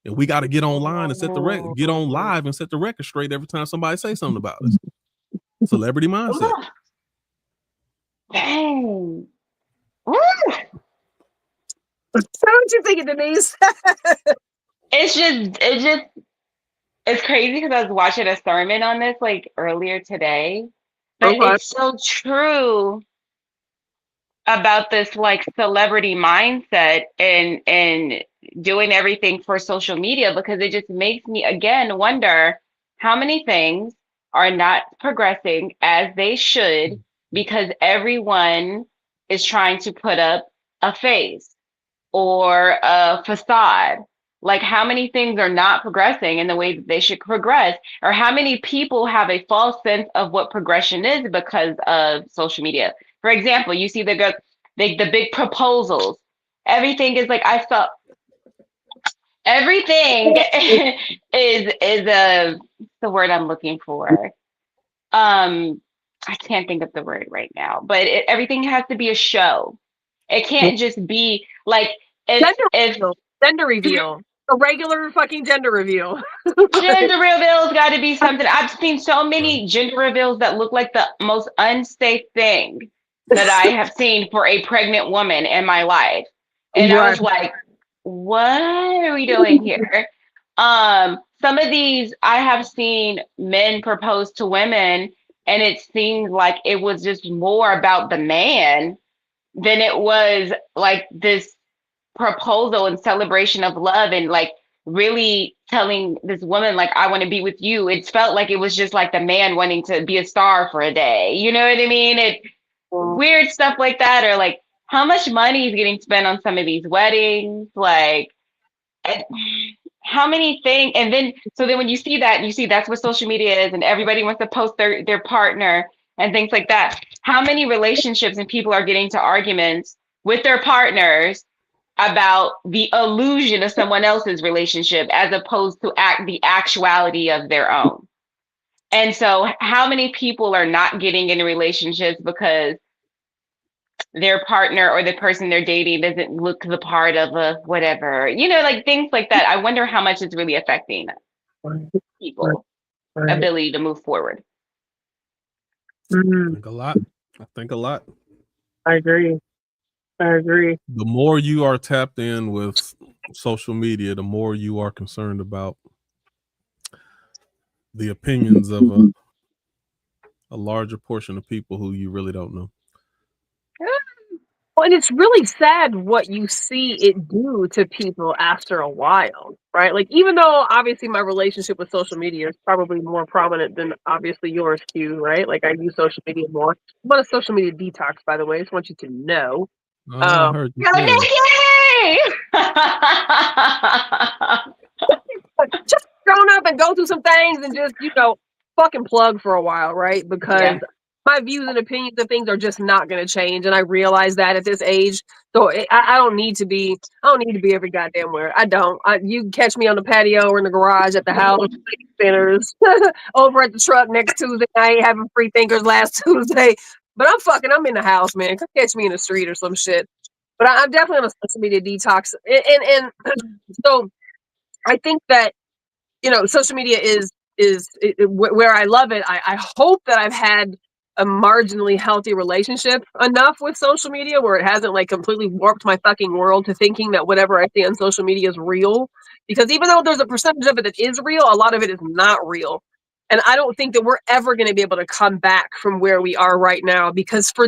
And we got to get online and get on live and set the record straight every time somebody say something about us. Celebrity mindset. Dang. So what you thinking, Denise? It's crazy because I was watching a sermon on this like earlier today. But it's so true about this like celebrity mindset and doing everything for social media, because it just makes me again wonder how many things are not progressing as they should because everyone is trying to put up a face or a facade. Like how many things are not progressing in the way that they should progress, or how many people have a false sense of what progression is because of social media. For example, you see the big proposals. Everything is like, I felt everything is the word I'm looking for. I can't think of the word right now, but everything has to be a show. It can't just be like gender reveal. A regular fucking gender reveal. Gender reveals got to be something. I've seen so many gender reveals that look like the most unsafe thing that I have seen for a pregnant woman in my life. And I was like, what are we doing here? Some of these I have seen men propose to women And it seemed like it was just more about the man than it was like this proposal and celebration of love and like really telling this woman like I want to be with you. It felt like it was just like the man wanting to be a star for a day. You know what I mean? It weird stuff like that, or like how much money is getting spent on some of these weddings, like how many things. And then so then when you see that, you see that's what social media is, and everybody wants to post their partner and things like that. How many relationships and people are getting to arguments with their partners about the illusion of someone else's relationship as opposed to the actuality of their own. And so how many people are not getting into relationships because their partner or the person they're dating doesn't look the part of a whatever, like things like that. I wonder how much it's really affecting people ability to move forward. I think a lot. I agree. The more you are tapped in with social media, the more you are concerned about the opinions of a larger portion of people who you really don't know. Well, and it's really sad what you see it do to people after a while, right? Like, even though obviously my relationship with social media is probably more prominent than obviously yours too, right? Like, I use social media more. I'm on a social media detox, by the way. I just want you to know. I heard you just grown up and go through some things and just, fucking plug for a while, right? Because my views and opinions of things are just not going to change, and I realize that at this age. So I don't need to be. I don't need to be every goddamn where. I don't. You can catch me on the patio or in the garage at the house, centers, over at the truck next Tuesday night having free thinkers last Tuesday. But I'm in the house, man. Come catch me in the street or some shit. But I'm definitely on a social media detox, and so I think that social media is where I love it. I hope that I've had a marginally healthy relationship enough with social media where it hasn't like completely warped my fucking world to thinking that whatever I see on social media is real. Because even though there's a percentage of it that is real, a lot of it is not real. And I don't think that we're ever going to be able to come back from where we are right now, because for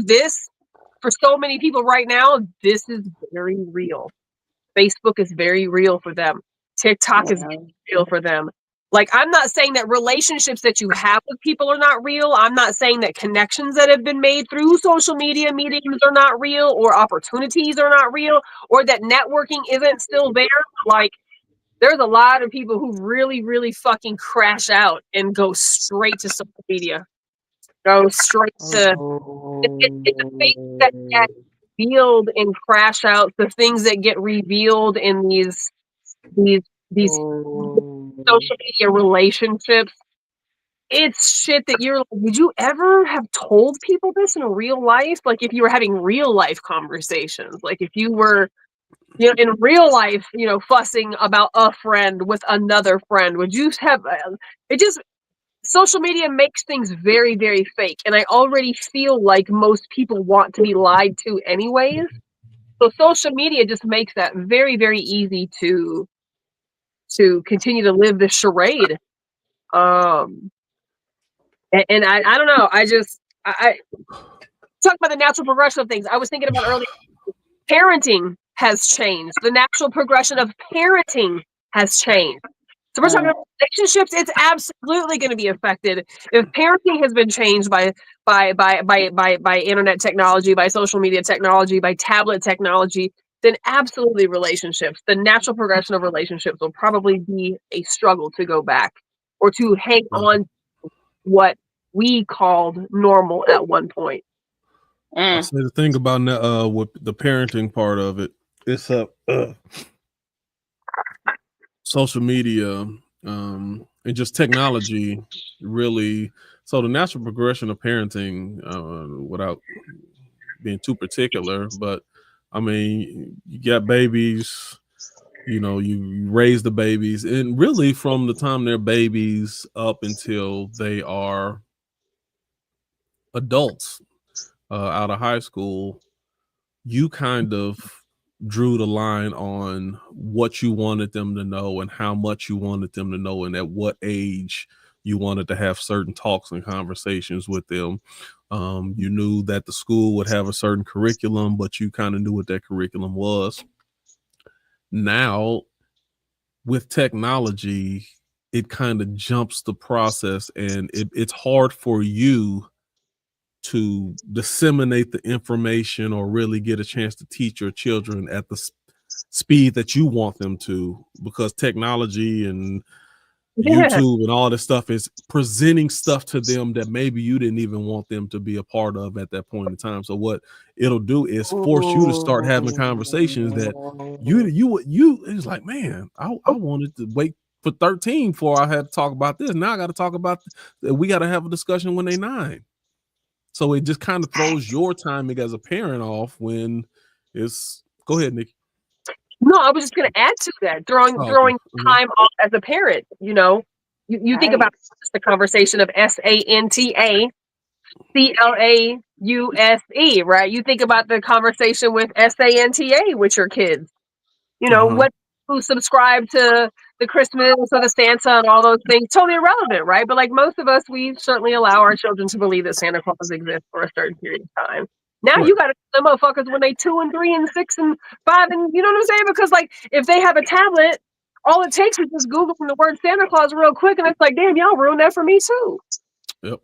so many people right now, this is very real. Facebook is very real for them. TikTok is real for them. Like, I'm not saying that relationships that you have with people are not real. I'm not saying that connections that have been made through social media meetings are not real, or opportunities are not real, or that networking isn't still there. Like, there's a lot of people who really, really fucking crash out and go straight to social media. Go straight to it's a face that get revealed and crash out. The things that get revealed in these social media relationships, it's shit that you're like, would you ever have told people this in real life? Like, if you were having real life conversations, like if you were in real life, fussing about a friend with another friend, would you have it? Just social media makes things very, very fake, and I already feel like most people want to be lied to anyways. So social media just makes that very, very easy to continue to live the charade. And I don't know. I talk about the natural progression of things. I was thinking about earlier. Parenting has changed. The natural progression of parenting has changed. So we're talking about relationships. It's absolutely going to be affected if parenting has been changed by internet technology, by social media technology, by tablet technology. Then absolutely relationships. The natural progression of relationships will probably be a struggle to go back or to hang on to what we called normal at one point. I say the thing about with the parenting part of it, it's social media and just technology really. So the natural progression of parenting, without being too particular, but I mean, you got babies, you raise the babies, and really from the time they're babies up until they are adults out of high school, you kind of drew the line on what you wanted them to know and how much you wanted them to know and at what age you wanted to have certain talks and conversations with them. You knew that the school would have a certain curriculum, but you kind of knew what that curriculum was. Now, with technology, it kind of jumps the process, and it's hard for you to disseminate the information or really get a chance to teach your children at the speed that you want them to, because technology and YouTube and all this stuff is presenting stuff to them that maybe you didn't even want them to be a part of at that point in time. So what it'll do is force you to start having conversations that you it's like, man, I wanted to wait for 13 before I had to talk about this. Now I got to talk about we got to have a discussion when they're 9. So it just kind of throws your timing as a parent off when it's. Go ahead, Nikki. No, I was just going to add to that, throwing time off as a parent. You know, you think about the conversation of SANTA, CLAUSE, right? You think about the conversation with SANTA with your kids. You know, who subscribe to the Christmas or the Santa and all those things, totally irrelevant, right? But like most of us, we certainly allow our children to believe that Santa Claus exists for a certain period of time. Now you got to the motherfuckers when they 2 and 3 and 6 and 5, and you know what I'm saying? Because like if they have a tablet, all it takes is just Googling the word Santa Claus real quick, and it's like, damn, y'all ruined that for me too. Yep.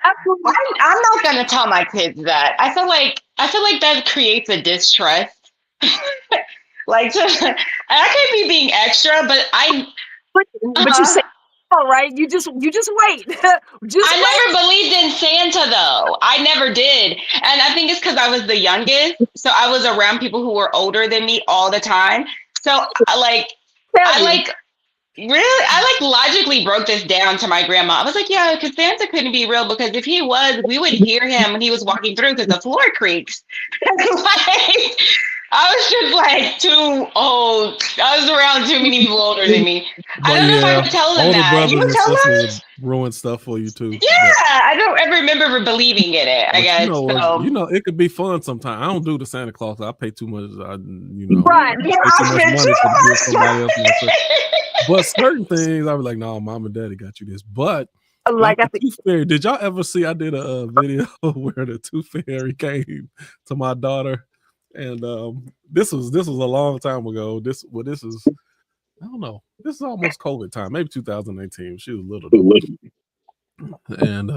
Absolutely. I'm not gonna tell my kids that. I feel like that creates a distrust. Like, I could be being extra, but you say, all right, you just wait. I never believed in Santa though. I never did, and I think it's because I was the youngest, so I was around people who were older than me all the time. So I logically broke this down to my grandma. I was like, yeah, because Santa couldn't be real, because if he was, we would hear him when he was walking through because the floor creaks. I was just like too old. I was around too many people older than me. I don't know if I would tell them that. You would tell them? Ruin stuff for you too. Yeah, I don't ever remember believing in it. I guess you know, it could be fun sometimes. I don't do the Santa Claus. I pay too much. Right? I pay too much money to give somebody else. But certain things, I was like, no, mom and daddy got you this. But like the Tooth Fairy, did y'all ever see? I did a video where the Tooth Fairy came to my daughter. And this was a long time ago. This is, I don't know. This is almost COVID time, maybe 2018. She was little. And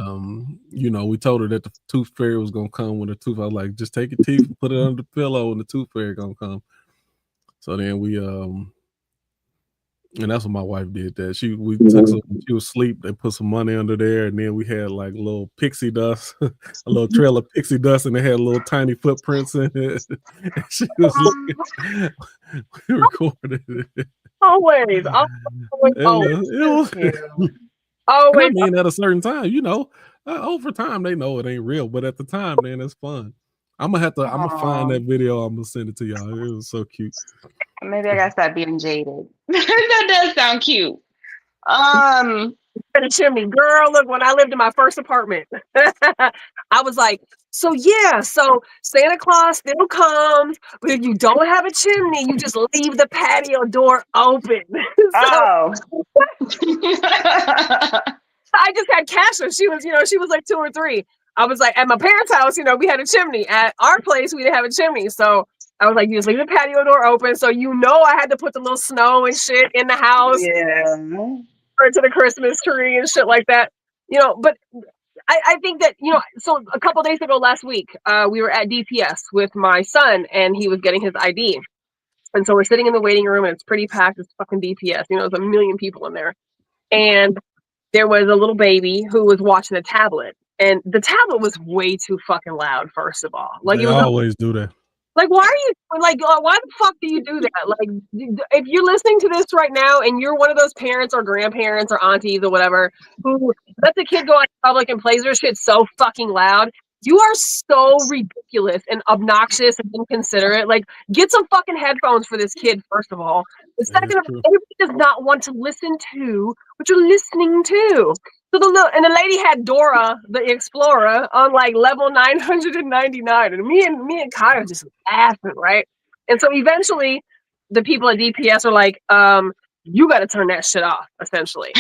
we told her that the Tooth Fairy was gonna come with a tooth. I was like, just take your teeth and put it under the pillow, and the Tooth Fairy gonna come. So then we and that's what my wife did. That she was asleep. They put some money under there, and then we had like little pixie dust, a little trail of pixie dust, and they had little tiny footprints in it. And she was looking. We recorded it. Always. I mean, at a certain time, over time they know it ain't real, but at the time, man, it's fun. I'm gonna find that video. I'm gonna send it to y'all. It was so cute. Maybe I gotta stop being jaded. That does sound cute. The chimney, girl. Look, when I lived in my first apartment, I was like, so Santa Claus still comes, but if you don't have a chimney, you just leave the patio door open. I just had Kasha. She was like 2 or 3. I was like, at my parents' house, we had a chimney. At our place, we didn't have a chimney, so I was like, you just leave the patio door open. So I had to put the little snow and shit in the house. Yeah. Or to the Christmas tree and shit like that. But I think that, so a couple days ago last week, we were at DPS with my son, and he was getting his ID. And so we're sitting in the waiting room, and it's pretty packed. It's fucking DPS. There's a million people in there. And there was a little baby who was watching a tablet. And the tablet was way too fucking loud, first of all. Like, they always do that. Like, why the fuck do you do that? Like, if you're listening to this right now and you're one of those parents or grandparents or aunties or whatever who lets a kid go out in public and plays their shit so fucking loud, you are so ridiculous and obnoxious and inconsiderate. Like, get some fucking headphones for this kid, first of all. The second of all, everybody does not want to listen to what you're listening to. So the lady had Dora the Explorer on like level 999, and me and Kai are just laughing, right? And so eventually, the people at DPS are like, "You got to turn that shit off." Essentially,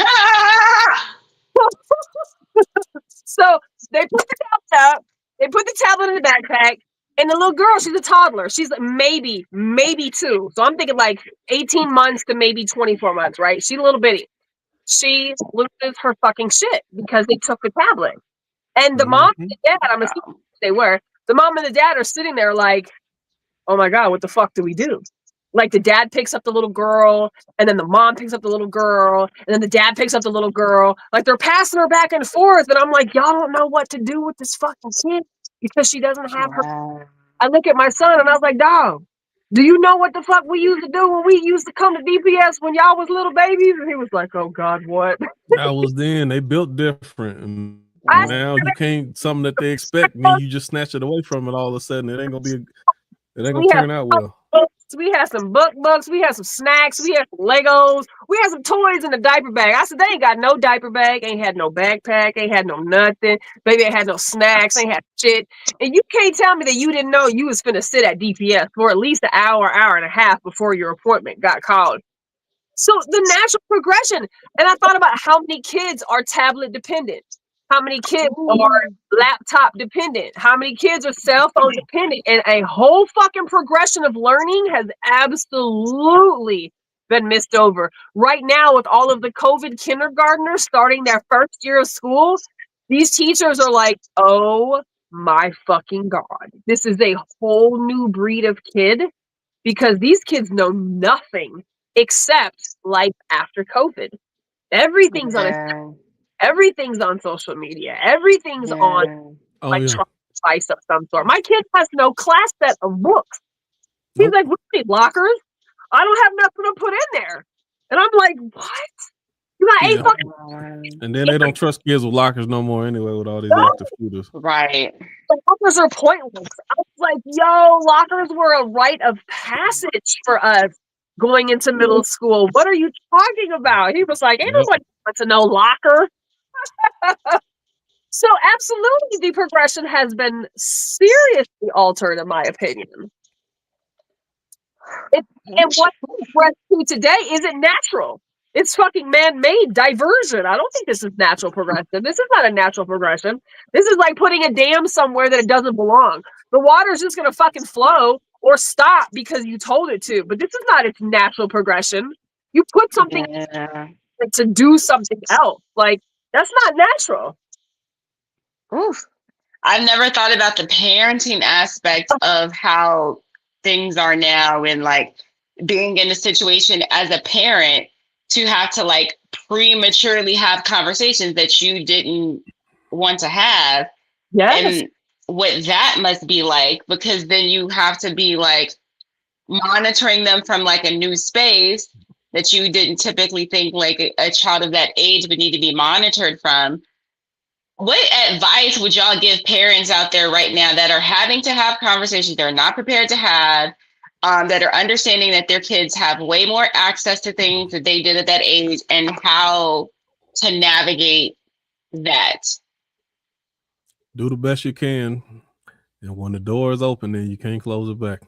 So they put the tablet up. They put the tablet in the backpack. And the little girl, she's a toddler. She's like maybe 2. So I'm thinking like 18 months to maybe 24 months, right? She's a little bitty. She loses her fucking shit because they took the tablet. And the mom and the dad, I'm assuming they were, the mom and the dad are sitting there like, oh my God, what the fuck do we do? Like the dad picks up the little girl, and then the mom picks up the little girl, and then the dad picks up the little girl. Like they're passing her back and forth, and I'm like, y'all don't know what to do with this fucking kid because she doesn't have her. I look at my son and I was like, dog, do you know what the fuck we used to do when we used to come to DPS when y'all was little babies? And he was like, oh God, what? That was then. They built different. And now you can't, something that they expect, and then you just snatch it away from it all of a sudden. It ain't gonna turn out well. We had some books, we had some snacks, we had some Legos, we had some toys in the diaper bag. I said, they ain't got no diaper bag, ain't had no backpack, ain't had no nothing. Baby ain't had no snacks, ain't had shit. And you can't tell me that you didn't know you was finna sit at DPS for at least an hour, hour and a half before your appointment got called. So the natural progression. And I thought about how many kids are tablet dependent. How many kids are laptop dependent? How many kids are cell phone dependent? And a whole fucking progression of learning has absolutely been missed over. Right now, with all of the COVID kindergartners starting their first year of school, these teachers are like, oh my fucking God. This is a whole new breed of kid because these kids know nothing except life after COVID. Everything's on social media. Everything's on device of some sort. My kid has no class set of books. He's like, we need lockers. I don't have nothing to put in there. And I'm like, what? You got 8 fucking. And then they don't trust kids with lockers no more anyway with all these active shooters. Right. The lockers are pointless. I was like, yo, lockers were a rite of passage for us going into middle school. What are you talking about? He was like, ain't nobody wants to know locker. So absolutely the progression has been seriously altered in my opinion. And what we're to today isn't natural. It's fucking man-made diversion. I don't think this is natural progression. This is not a natural progression. This is like putting a dam somewhere that it doesn't belong. The water's just gonna fucking flow or stop because you told it to. But this is not its natural progression. You put something to do something else. Like, that's not natural. Oof. I've never thought about the parenting aspect of how things are now and like being in a situation as a parent to have to like prematurely have conversations that you didn't want to have. Yes. And what that must be like, because then you have to be like monitoring them from like a new space that you didn't typically think like a child of that age would need to be monitored from. What advice would y'all give parents out there right now that are having to have conversations they're not prepared to have, that are understanding that their kids have way more access to things that they did at that age, and how to navigate that? Do the best you can. And when the door is open, then you can't close it back.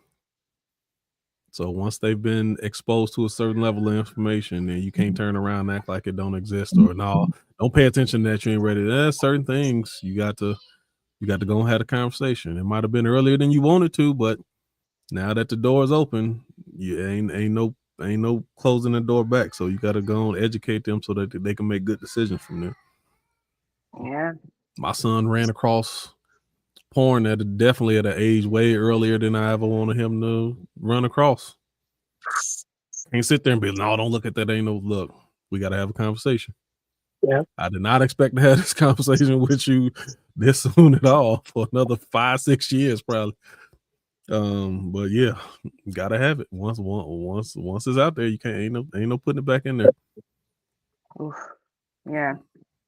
So once they've been exposed to a certain level of information, then you can't turn around and act like it don't exist, or no, don't pay attention that you ain't ready. There's certain things you got to go and have a conversation. It might have been earlier than you wanted to, but now that the door is open, you ain't no closing the door back. So you got to go and educate them so that they can make good decisions from there. Yeah. My son ran across porn definitely at an age way earlier than I ever wanted him to run across. Can't sit there and be, no, don't look at that. Ain't no look. We got to have a conversation. Yeah. I did not expect to have this conversation with you this soon at all for another 5-6 years probably. But yeah, gotta have it. Once it's out there, you can't ain't no putting it back in there. Oof. Yeah.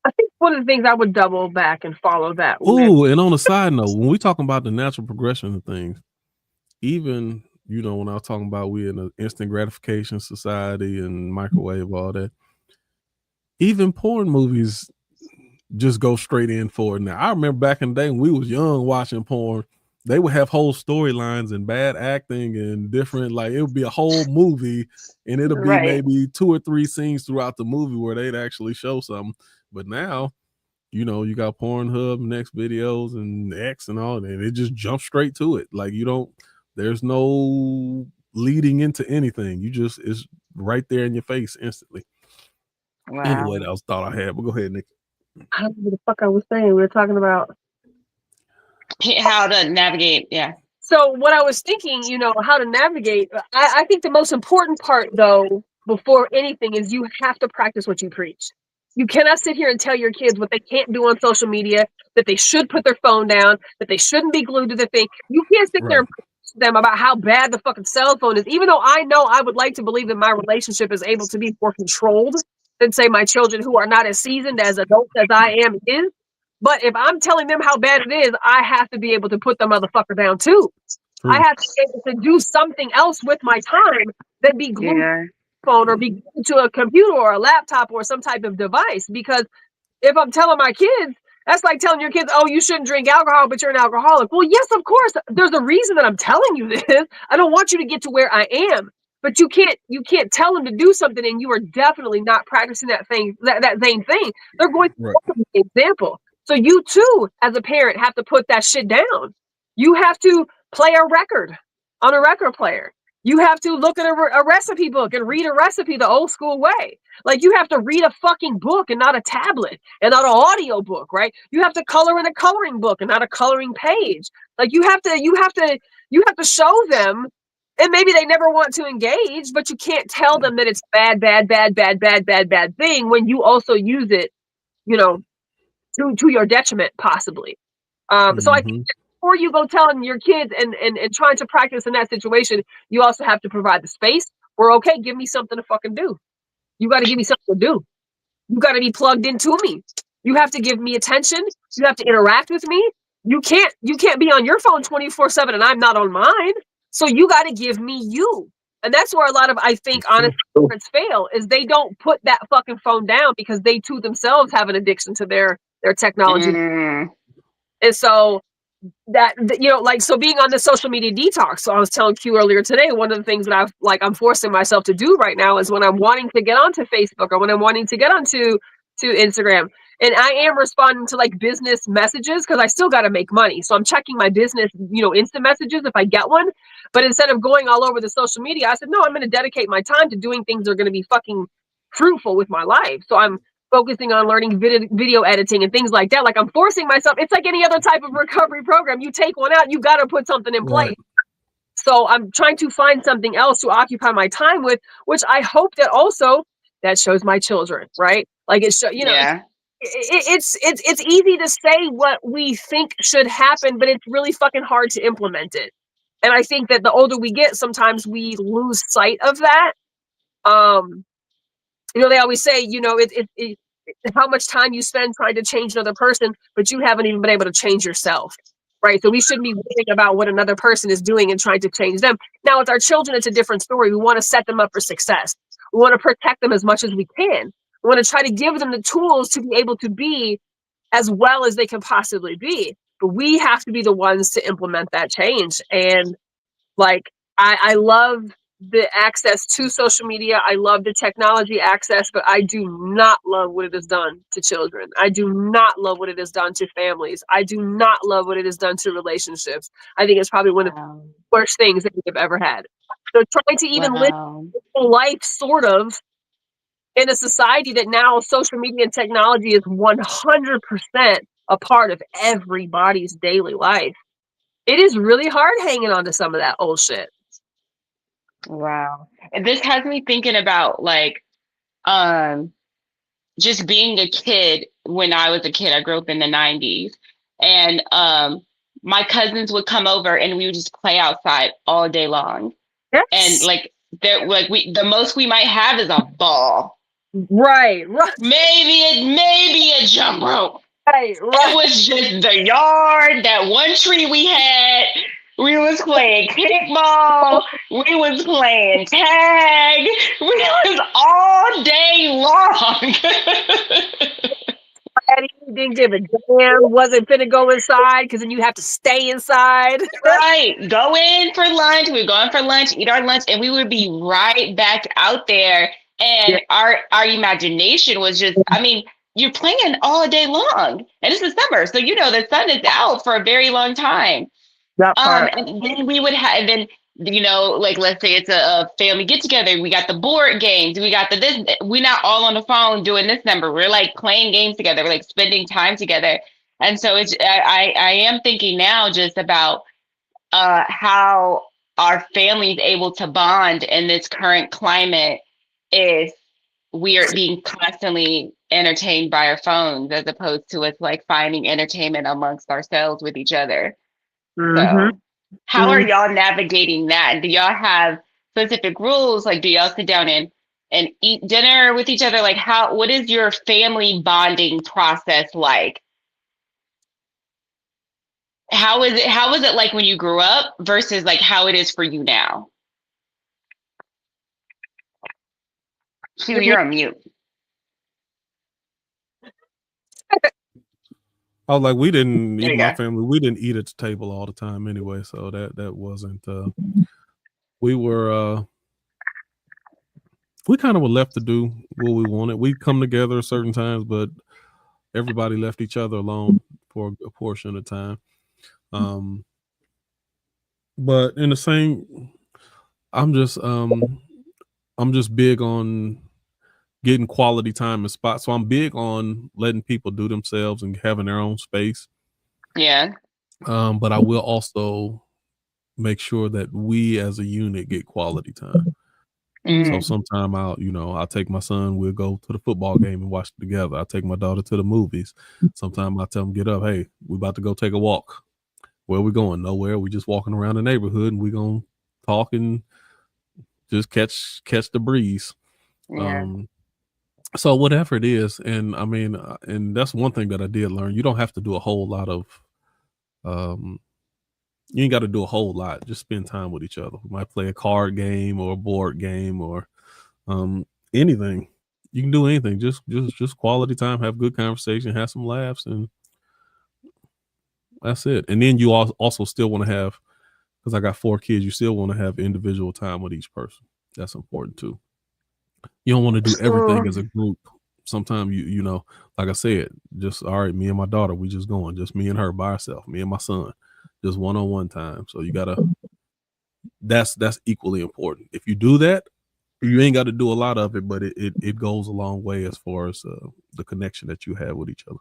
I think one of the things I would double back and follow that. Ooh, and on a side note, when we talking about the natural progression of things, even, you know, when I was talking about we in an instant gratification society and microwave, all that, even porn movies just go straight in for it now. I remember back in the day when we was young watching porn, they would have whole storylines and bad acting and different, like it would be a whole movie and it'll be maybe 2 or 3 scenes throughout the movie where they'd actually show something. But now, you got Pornhub, next videos, and X and all that. It just jumps straight to it. Like there's no leading into anything. It's right there in your face instantly. Wow. Anyway, that was thought I had. But go ahead, Nick. I don't know what the fuck I was saying. We were talking about how to navigate. Yeah. So what I was thinking, how to navigate. I think the most important part, though, before anything, is you have to practice what you preach. You cannot sit here and tell your kids what they can't do on social media, that they should put their phone down, that they shouldn't be glued to the thing. You can't sit there and preach to them about how bad the fucking cell phone is, even though I know I would like to believe that my relationship is able to be more controlled than, say, my children who are not as seasoned as adults as I am is. But if I'm telling them how bad it is, I have to be able to put the motherfucker down too. True. I have to be able to do something else with my time than be glued to a phone or be glued to a computer or a laptop or some type of device. Because if I'm telling my kids, that's like telling your kids, oh, you shouldn't drink alcohol, but you're an alcoholic. Well, yes, of course. There's a reason that I'm telling you this. I don't want you to get to where I am. But you can't tell them to do something and you are definitely not practicing that same thing. They're going to follow the example. So you too, as a parent, have to put that shit down. You have to play a record on a record player. You have to look at a recipe book and read a recipe the old school way. Like you have to read a fucking book and not a tablet and not an audio book, right? You have to color in a coloring book and not a coloring page. Like you have to show them, and maybe they never want to engage, but you can't tell them that it's bad thing when you also use it, to your detriment, possibly. So I think before you go telling your kids and trying to practice in that situation, you also have to provide the space where, okay, give me something to fucking do. You got to give me something to do. You got to be plugged into me. You have to give me attention. You have to interact with me. You can't be on your phone 24/7 and I'm not on mine. So you got to give me you. And that's where a lot of, I think, honest parents fail, is they don't put that fucking phone down because they too themselves have an addiction to their technology. And so so being on the social media detox. So I was telling Q earlier today, one of the things that I'm forcing myself to do right now is when I'm wanting to get onto Facebook or when I'm wanting to get onto Instagram, and I am responding to like business messages because I still got to make money. So I'm checking my business, instant messages if I get one. But instead of going all over the social media, I said, no, I'm going to dedicate my time to doing things that are going to be fucking fruitful with my life. So I'm focusing on learning video editing and things like that. Like I'm forcing myself. It's like any other type of recovery program. You take one out, you got to put something in place. So I'm trying to find something else to occupy my time with, which I hope that also that shows my children, right? Like it's it's easy to say what we think should happen, but it's really fucking hard to implement it. And I think that the older we get, sometimes we lose sight of that. They always say, it's how much time you spend trying to change another person, but you haven't even been able to change yourself, right? So we shouldn't be worrying about what another person is doing and trying to change them. Now, with our children, it's a different story. We want to set them up for success. We want to protect them as much as we can. We want to try to give them the tools to be able to be as well as they can possibly be. But we have to be the ones to implement that change. And like, I love the access to social media. I love the technology access, but I do not love what it has done to children. I do not love what it has done to families. I do not love what it has done to relationships. I think it's probably one of the worst things that we've ever had. So trying to even live life sort of in a society that now social media and technology is 100% a part of everybody's daily life. It is really hard hanging on to some of that old shit. Wow. And this has me thinking about like just being a kid. When I was a kid, I grew up in the 90s, and my cousins would come over and we would just play outside all day long. Yes. And like the most we might have is a ball. Right. Maybe a jump rope. Right. It was just the yard, that one tree we had. We was playing kickball. We was playing tag. We was all day long. Didn't give a damn. Wasn't finna go inside because then you have to stay inside. Right. Go in for lunch. We'd go in for lunch, eat our lunch, and we would be right back out there. And our imagination was just, I mean, you're playing all day long, and it's the summer, so the sun is out for a very long time. That part. And then we would have, and then like let's say it's a family get together. We got the board games. We got the this. We're not all on the phone doing this number. We're like playing games together. We're like spending time together. And so I am thinking now just about how our family is able to bond in this current climate if we are being constantly entertained by our phones as opposed to us like finding entertainment amongst ourselves with each other. So how are y'all navigating that? Do y'all have specific rules? Like, do y'all sit down and eat dinner with each other? Like, what is your family bonding process like? How was it like when you grew up versus like how it is for you now? Hugh, you're on mute. I was like, we didn't eat my family. We didn't eat at the table all the time anyway, so that wasn't. We were we kind of were left to do what we wanted. We'd come together at certain times, but everybody left each other alone for a portion of the time. But in the same, I'm just big on getting quality time and spots. So I'm big on letting people do themselves and having their own space. Yeah. But I will also make sure that we as a unit get quality time. So sometime I'll take my son, we'll go to the football game and watch it together. I'll take my daughter to the movies. Sometime I tell them, get up, hey, we're about to go take a walk. Where are we going? Nowhere. We just walking around the neighborhood and we're gonna talk and just catch the breeze. Yeah. So whatever it is, and I mean, and that's one thing that I did learn. You don't have to do a whole lot of you ain't got to do a whole lot. Just spend time with each other. We might play a card game or a board game or anything. You can do anything. Just quality time. Have good conversation. Have some laughs, and that's it. And then you also still want to have, because I got 4 kids. You still want to have individual time with each person. That's important too. You don't want to do everything as a group. Sometimes you know, like I said, just all right. Me and my daughter, we just going. Just me and her by herself. Me and my son. Just one-on-one time. So you gotta, that's equally important. If you do that, you ain't got to do a lot of it, but it goes a long way as far as the connection that you have with each other.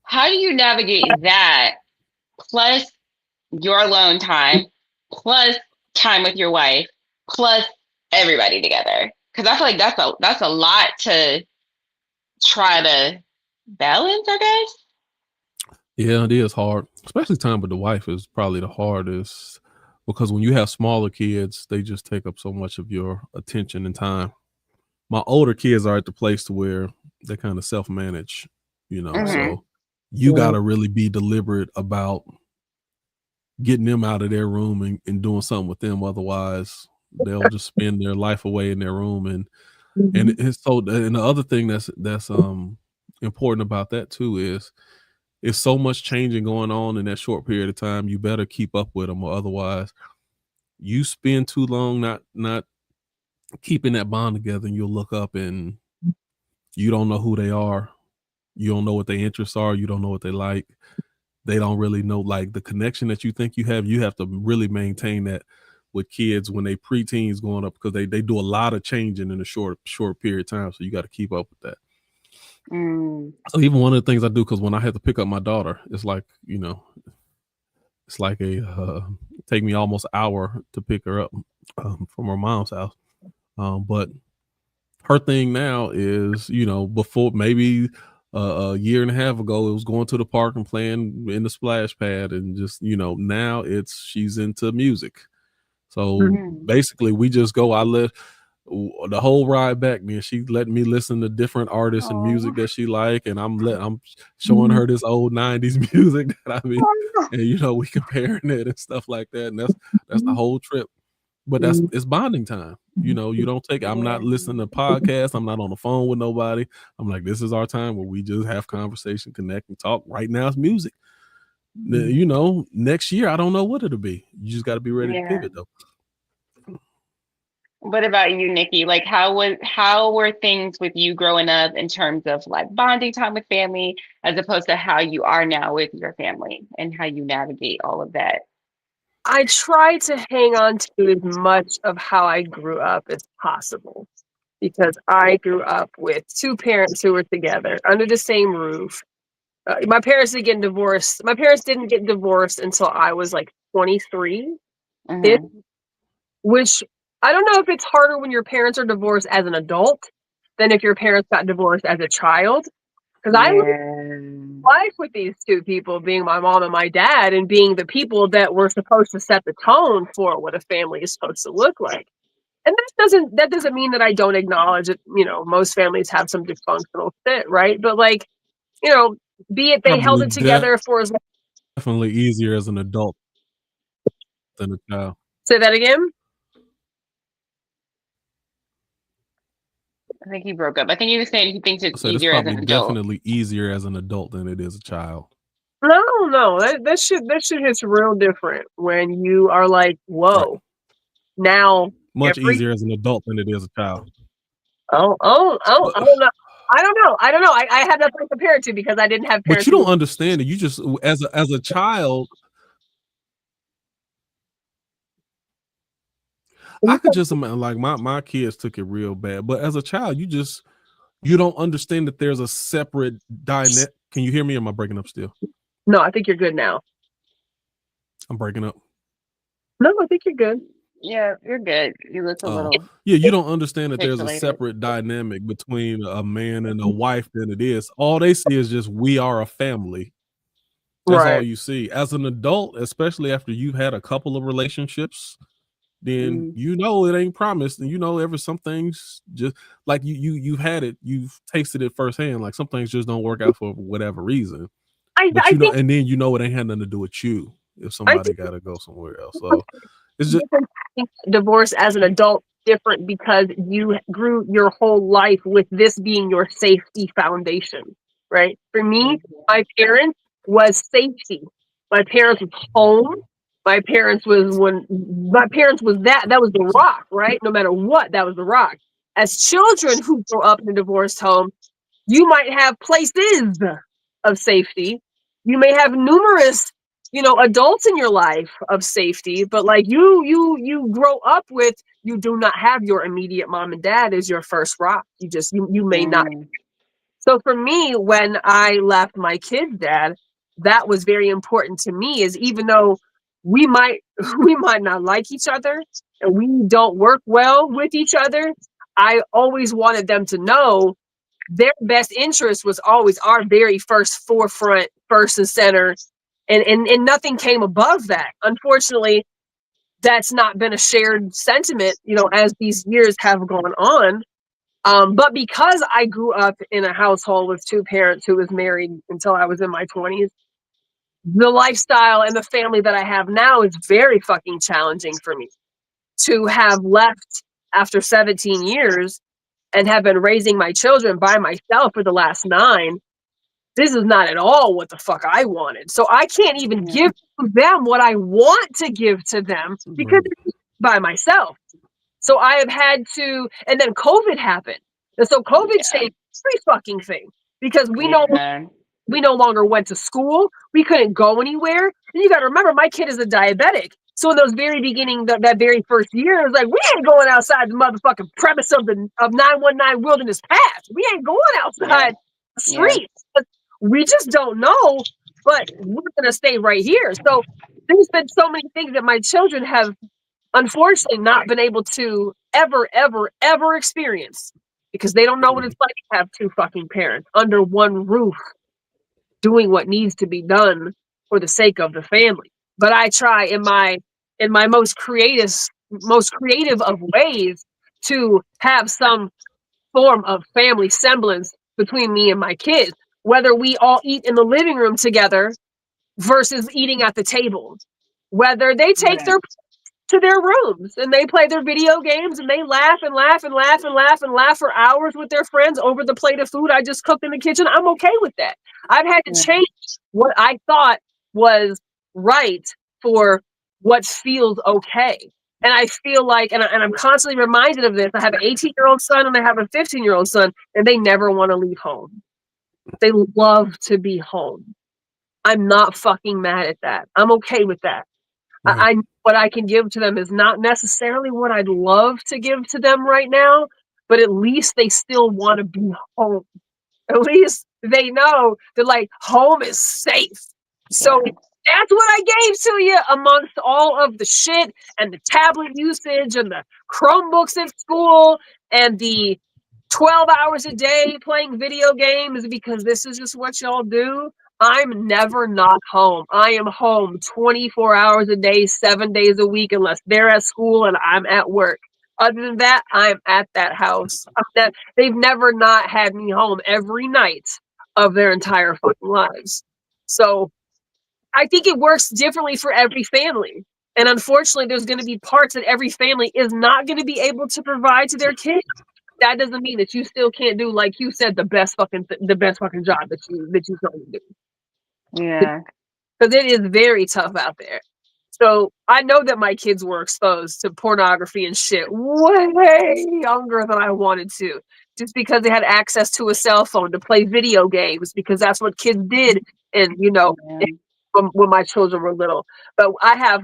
How do you navigate that plus your alone time, plus time with your wife, plus everybody together? Because I feel like that's a lot to try to balance, I guess. Yeah, it is hard, especially time with the wife is probably the hardest, because when you have smaller kids, they just take up so much of your attention and time. My older kids are at the place to where they kind of self-manage, so you got to really be deliberate about getting them out of their room and doing something with them. Otherwise, they'll just spend their life away in their room. And it's so, and the other thing that's important about that too is it's so much changing going on in that short period of time. You better keep up with them, or otherwise you spend too long not keeping that bond together, and you'll look up and you don't know who they are. You don't know what their interests are. You don't know what they like. They don't really know, like, the connection that you think you have to really maintain that with kids when they preteens going up, because they do a lot of changing in a short period of time. So you got to keep up with that. So even one of the things I do, because when I had to pick up my daughter, it's like, it's like take me almost an hour to pick her up from her mom's house. But her thing now is, before maybe a year and a half ago, it was going to the park and playing in the splash pad, and just, now she's into music. So basically we just go, I let the whole ride back, man, she let me listen to different artists and music that she like, and I'm showing her this old 90s music that and we comparing it and stuff like that, and that's the whole trip. But it's bonding time. You don't take it. I'm not listening to podcasts. I'm not on the phone with nobody. I'm like, this is our time where we just have conversation, connect, and talk. Right now it's music. Next year I don't know what it'll be. You just got to be ready to pivot though. What about you, Nikki? Like, how were things with you growing up in terms of like bonding time with family, as opposed to how you are now with your family and how you navigate all of that? I try to hang on to as much of how I grew up as possible because I grew up with two parents who were together under the same roof. My parents didn't get divorced. My parents didn't get divorced until I was like 23, Mm-hmm. which I don't know if it's harder when your parents are divorced as an adult than if your parents got divorced as a child. Because I lived Yeah. life with these two people, being my mom and my dad, and being the people that were supposed to set the tone for what a family is supposed to look like. And that doesn't mean that I don't acknowledge that, most families have some dysfunctional shit, right? But like, be it they held Probably it together for as long. definitely easier as an adult than a child. Say that again. I think he broke up. I think he was saying he thinks it's So it's easier as probably an adult. definitely easier as an adult than it is a child. No, that shit hits real different when you are like, Right. whoa, now Much every easier as an adult than it is a child. oh, But I don't know. I don't know. I have nothing to compare it to because I didn't have parents you who don't understand it. You just as a child, I could just imagine like my kids took it real bad. But as a child, you don't understand that there's a separate dynamic. Can you hear me? Or am I breaking up still? No, I think you're good now. I'm breaking up. No, I think you're good. Yeah, you're good. You look a little Yeah, you don't understand that there's a pixelated. separate dynamic between a man and a wife than it is. All they see is just we are a family. That's all Right. you see. As an adult, especially after you've had a couple of relationships, then it ain't promised, and ever some things just like you've had it, you've tasted it firsthand. Like some things just don't work out for whatever reason. But I think and then it ain't had nothing to do with you if I somebody think got to go somewhere else. So it's just different. I think divorce as an adult different because you grew your whole life with this being your safety foundation, right? For me, my parents was safety. My parents was home. My parents was that was the rock, right? No matter what, that was the rock. As children who grow up in a divorced home, you might have places of safety. You may have numerous, adults in your life of safety, but like you grow up with, you do not have your immediate mom and dad as your first rock. You may not. So for me, when I left my kid's dad, that was very important to me, is even though we might we might not like each other and we don't work well with each other, I always wanted them to know their best interest was always our very first forefront, first and center, and nothing came above that. Unfortunately, that's not been a shared sentiment, as these years have gone on. But because I grew up in a household with two parents who was married until I was in my 20s, the lifestyle and the family that I have now is very fucking challenging for me to have left after 17 years and have been raising my children by myself for the last 9. This is not at all what the fuck I wanted. So I can't even give to them what I want to give to them because it's by myself. So I have had to, and then COVID happened. And so COVID changed every fucking thing because we no longer went to school. We couldn't go anywhere. And you got to remember, my kid is a diabetic. So in those very beginning, that very first year, it was like, we ain't going outside the motherfucking premise of 919 Wilderness Path. We ain't going outside the streets. We just don't know, but we're going to stay right here. So there's been so many things that my children have unfortunately not been able to ever experience because they don't know what it's like to have two fucking parents under one roof doing what needs to be done for the sake of the family. But I try in my most creative of ways to have some form of family semblance between me and my kids, whether we all eat in the living room together versus eating at the table, whether they take their to their rooms and they play their video games and they laugh and laugh and laugh and laugh and laugh for hours with their friends over the plate of food I just cooked in the kitchen. I'm okay with that. I've had to change what I thought was right for what feels okay. And I feel like, and I'm constantly reminded of this. I have an 18-year-old son and I have a 15-year-old son, and they never want to leave home. They love to be home. I'm not fucking mad at that. I'm okay with that. Right. What I can give to them is not necessarily what I'd love to give to them right now, but at least they still want to be home. At least they know that like home is safe. So that's what I gave to you amongst all of the shit and the tablet usage and the Chromebooks at school and the 12 hours a day playing video games, because this is just what y'all do. I'm never not home. I am home 24 hours a day, 7 days a week, unless they're at school and I'm at work. Other than that, I'm at that house. They've never not had me home every night of their entire fucking lives. So I think it works differently for every family. And unfortunately, there's going to be parts that every family is not going to be able to provide to their kids. That doesn't mean that you still can't do, like you said, the best fucking job that you can do. Yeah. Because it is very tough out there. So I know that my kids were exposed to pornography and shit way younger than I wanted to, just because they had access to a cell phone to play video games, because that's what kids did. And when my children were little. But I have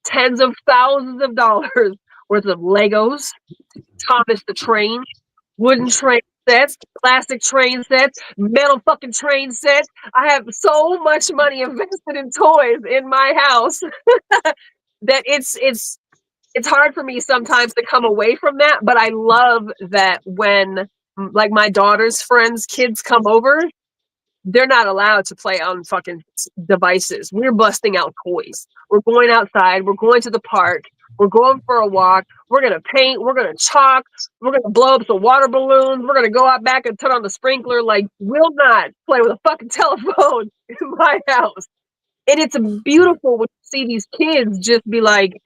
tens of thousands of dollars worth of Legos, Thomas the Train, wooden train sets, plastic train sets, metal fucking train sets. I have so much money invested in toys in my house that it's hard for me sometimes to come away from that. But I love that when like my daughter's friends' kids come over, they're not allowed to play on fucking devices. We're busting out toys. We're going outside. We're going to the park. We're going for a walk. We're going to paint. We're going to chalk. We're going to blow up some water balloons. We're going to go out back and turn on the sprinkler. Like, we'll not play with a fucking telephone in my house. And it's beautiful when you see these kids just be like,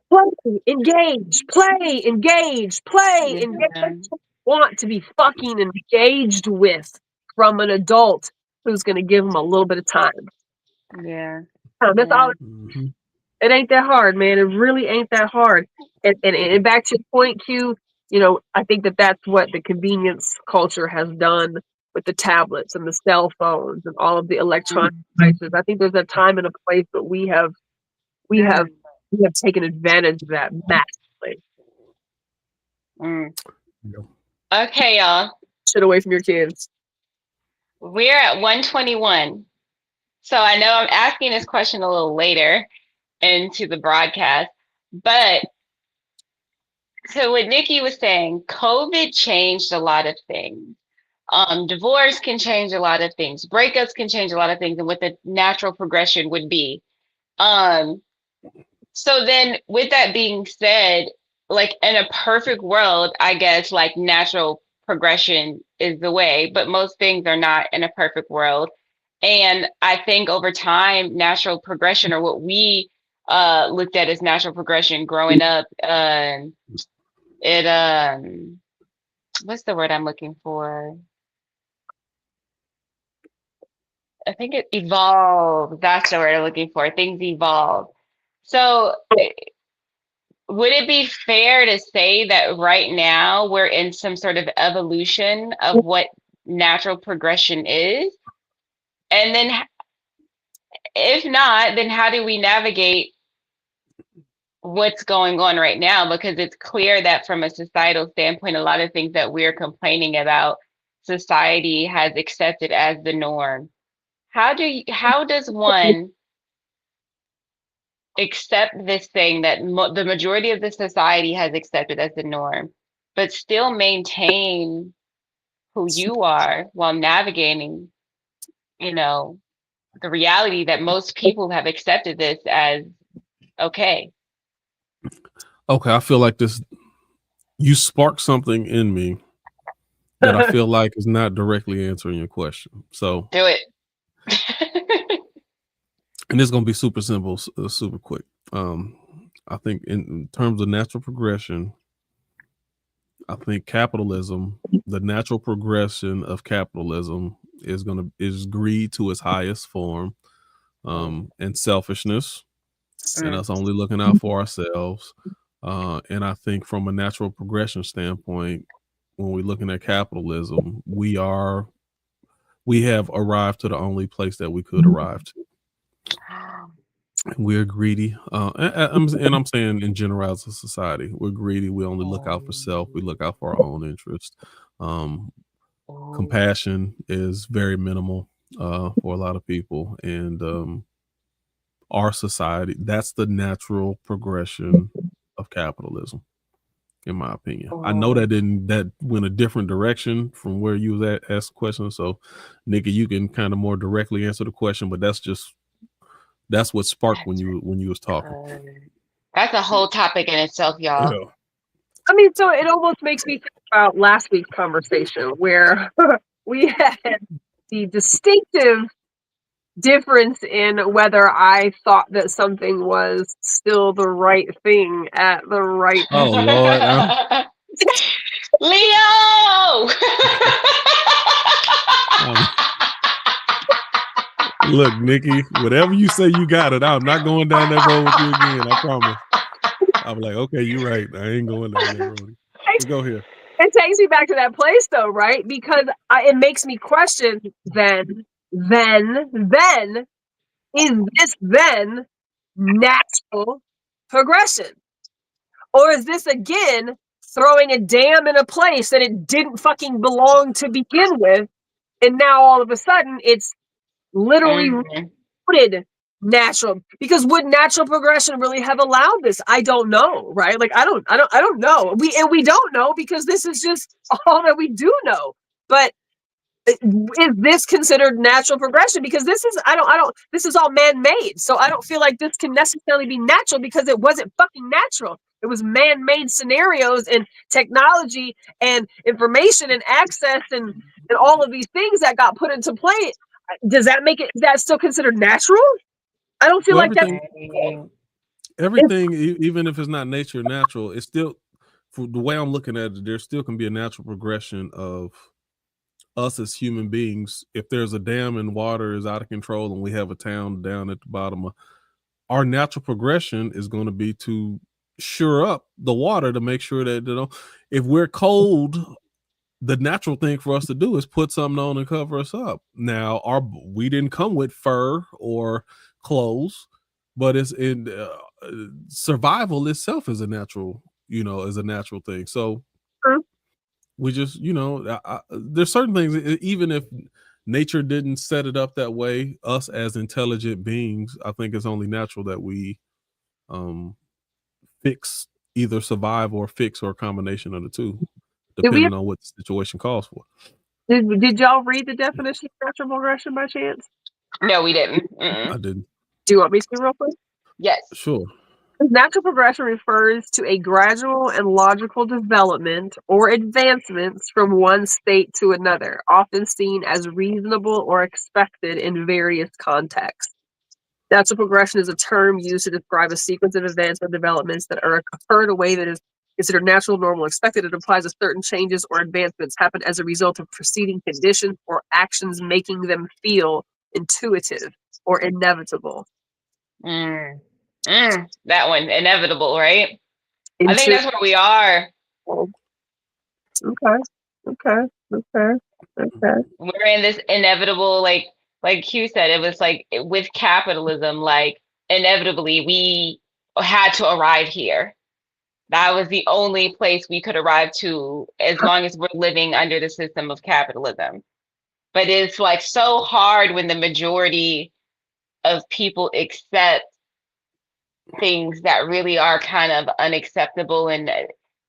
play, engage, play, engage, play, engage. Want to be fucking engaged with from an adult who's going to give them a little bit of time. Yeah. That's all. It ain't that hard, man. It really ain't that hard. And back to your point, Q, you know, I think that's what the convenience culture has done with the tablets and the cell phones and all of the electronic devices. I think there's a time and a place, but we have taken advantage of that massively. Okay, y'all. Shit away from your kids. We're at 121. So I know I'm asking this question a little later into the broadcast, but so what Nikki was saying, COVID changed a lot of things. Divorce can change a lot of things. Breakups can change a lot of things, and what the natural progression would be. So then with that being said, like in a perfect world, I guess like natural progression is the way, but most things are not in a perfect world. And I think over time, natural progression, or what we looked at as natural progression growing up, what's the word I'm looking for? I think it evolved. That's the word I'm looking for. Things evolve. So would it be fair to say that right now we're in some sort of evolution of what natural progression is? And then if not, then how do we navigate what's going on right now? Because it's clear that from a societal standpoint, a lot of things that we're complaining about, society has accepted as the norm. How does one accept this thing that the majority of the society has accepted as the norm, but still maintain who you are while navigating, you know, the reality that most people have accepted this as okay? Okay, I feel like you sparked something in me that I feel like is not directly answering your question. So do it. And it's going to be super simple, super quick. I think in terms of natural progression, I think capitalism, the natural progression of capitalism is greed to its highest form, and selfishness. and us only looking out for ourselves. And I think from a natural progression standpoint, when we're looking at capitalism, we have arrived to the only place that we could arrive to. We're greedy, and I'm saying in general as a society, we're greedy. We only look out for self. We look out for our own interest. Compassion is very minimal for a lot of people, and our society, that's the natural progression of capitalism, in my opinion. I know that went a different direction from where you was asked the question. So, Nikki, you can kind of more directly answer the question, but that's what sparked when you was talking. That's a whole topic in itself, y'all. Yeah. I mean, so it almost makes me think about last week's conversation where we had the distinctive difference in whether I thought that something was still the right thing at the right Oh Lord, Leo! Look, Nikki, whatever you say, you got it. I'm not going down that road with you again. I promise. I'm like, okay, you're right. I ain't going down that road. Let's go here. It takes me back to that place, though, right? Because it makes me question. Then, is this then natural progression, or is this again throwing a dam in a place that it didn't fucking belong to begin with, and now all of a sudden it's literally rooted natural? Because would natural progression really have allowed this? I don't know, right? Like I don't know. We don't know because this is just all that we do know. But is this considered natural progression? Because this is this is all man-made. So I don't feel like this can necessarily be natural because it wasn't fucking natural. It was man-made scenarios and technology and information and access and all of these things that got put into play. Does that make it, that still considered natural? I don't feel like everything, even if it's not nature natural, it's still, for the way I'm looking at it, there still can be a natural progression of us as human beings. If there's a dam and water is out of control and we have a town down at the bottom, our natural progression is going to be to shore up the water to make sure that, if we're cold, the natural thing for us to do is put something on and cover us up. Now, we didn't come with fur or clothes, but it's in survival itself is a natural, is a natural thing. So we just, there's certain things, even if nature didn't set it up that way, us as intelligent beings, I think it's only natural that we fix, either survive or fix, or a combination of the two, depending on what the situation calls for. Did y'all read the definition of natural progression by chance? No, we didn't. I didn't. Do you want me to real quick? Yes. Sure. Natural progression refers to a gradual and logical development or advancements from one state to another, often seen as reasonable or expected in various contexts. Natural progression is a term used to describe a sequence of events or developments that occur in a way that is considered natural, normal, expected. It implies that certain changes or advancements happen as a result of preceding conditions or actions, making them feel intuitive or inevitable. That one, inevitable, right? I think that's where we are. Okay. We're in this inevitable, like Q said, it was like with capitalism, like inevitably we had to arrive here. That was the only place we could arrive to as long as we're living under the system of capitalism. But it's like so hard when the majority of people accept things that really are kind of unacceptable, and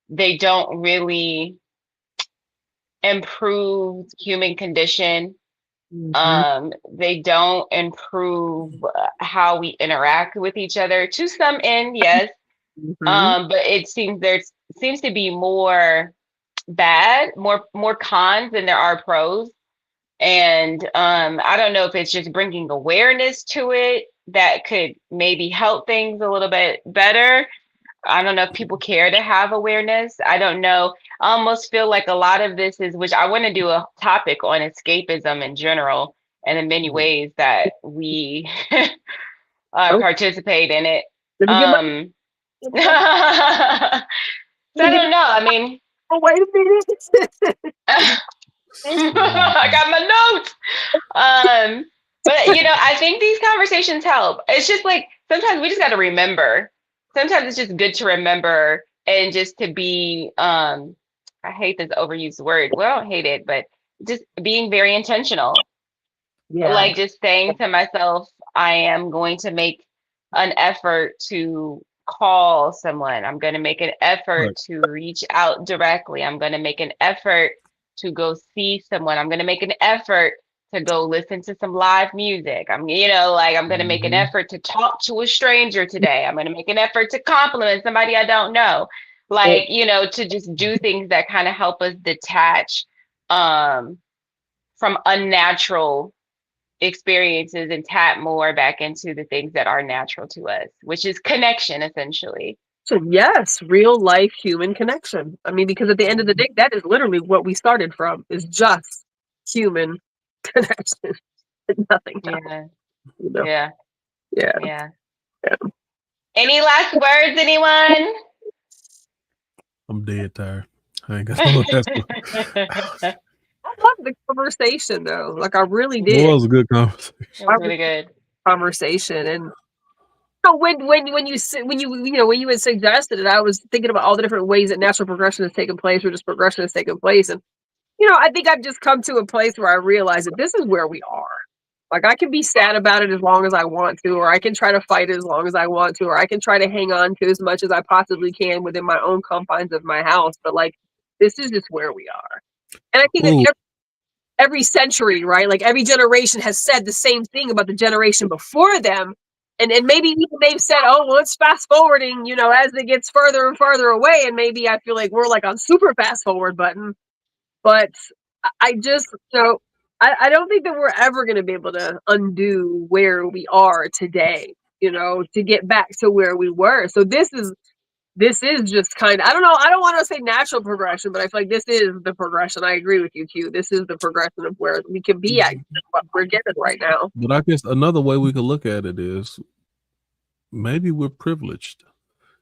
they don't really improve human condition. They don't improve how we interact with each other. To some end, yes. But it seems there seems to be more bad, more cons than there are pros. And I don't know if it's just bringing awareness to it that could maybe help things a little bit better. I don't know if people care to have awareness. I don't know. I almost feel like a lot of this is, which I want to do a topic on escapism in general, and in many ways that we participate in it. Um, so I don't know. I mean, oh, wait a minute. I got my notes. But I think these conversations help. It's just like sometimes we just got to remember. Sometimes it's just good to remember and just to be. I hate this overused word. Well, I don't hate it, but just being very intentional. Yeah. Like just saying to myself, I am going to make an effort to call someone. I'm going to make an effort to reach out directly. I'm going to make an effort to go see someone. I'm going to make an effort to go listen to some live music. I'm going to make an effort to talk to a stranger today. I'm going to make an effort to compliment somebody I don't know. Like, to just do things that kind of help us detach from unnatural experiences and tap more back into the things that are natural to us, which is connection, essentially. So yes, real life human connection. I mean, because at the end of the day, that is literally what we started from, is just human connection. Nothing else. Yeah. You know? Yeah. Yeah. Yeah. Any last words, anyone? I'm dead tired. I ain't got no last word. I love the conversation though. Like I really It did. was a good conversation. It was really good. Conversation. And when you had suggested it, I was thinking about all the different ways that natural progression has taken place, or just progression has taken place. And I think I've just come to a place where I realize that this is where we are. Like I can be sad about it as long as I want to, or I can try to fight it as long as I want to, or I can try to hang on to as much as I possibly can within my own confines of my house. But like, this is just where we are. And I think that every century, right? Like every generation has said the same thing about the generation before them. And maybe even they've said, oh, well, it's fast forwarding, as it gets further and further away. And maybe I feel like we're like on super fast forward button. But I just, I don't think that we're ever going to be able to undo where we are today, to get back to where we were. So this is just kind of, I don't know, I don't want to say natural progression, but I feel like this is the progression. I agree with you, Q. This is the progression of where we can be at what we're getting right now. But I guess another way we could look at it is maybe we're privileged.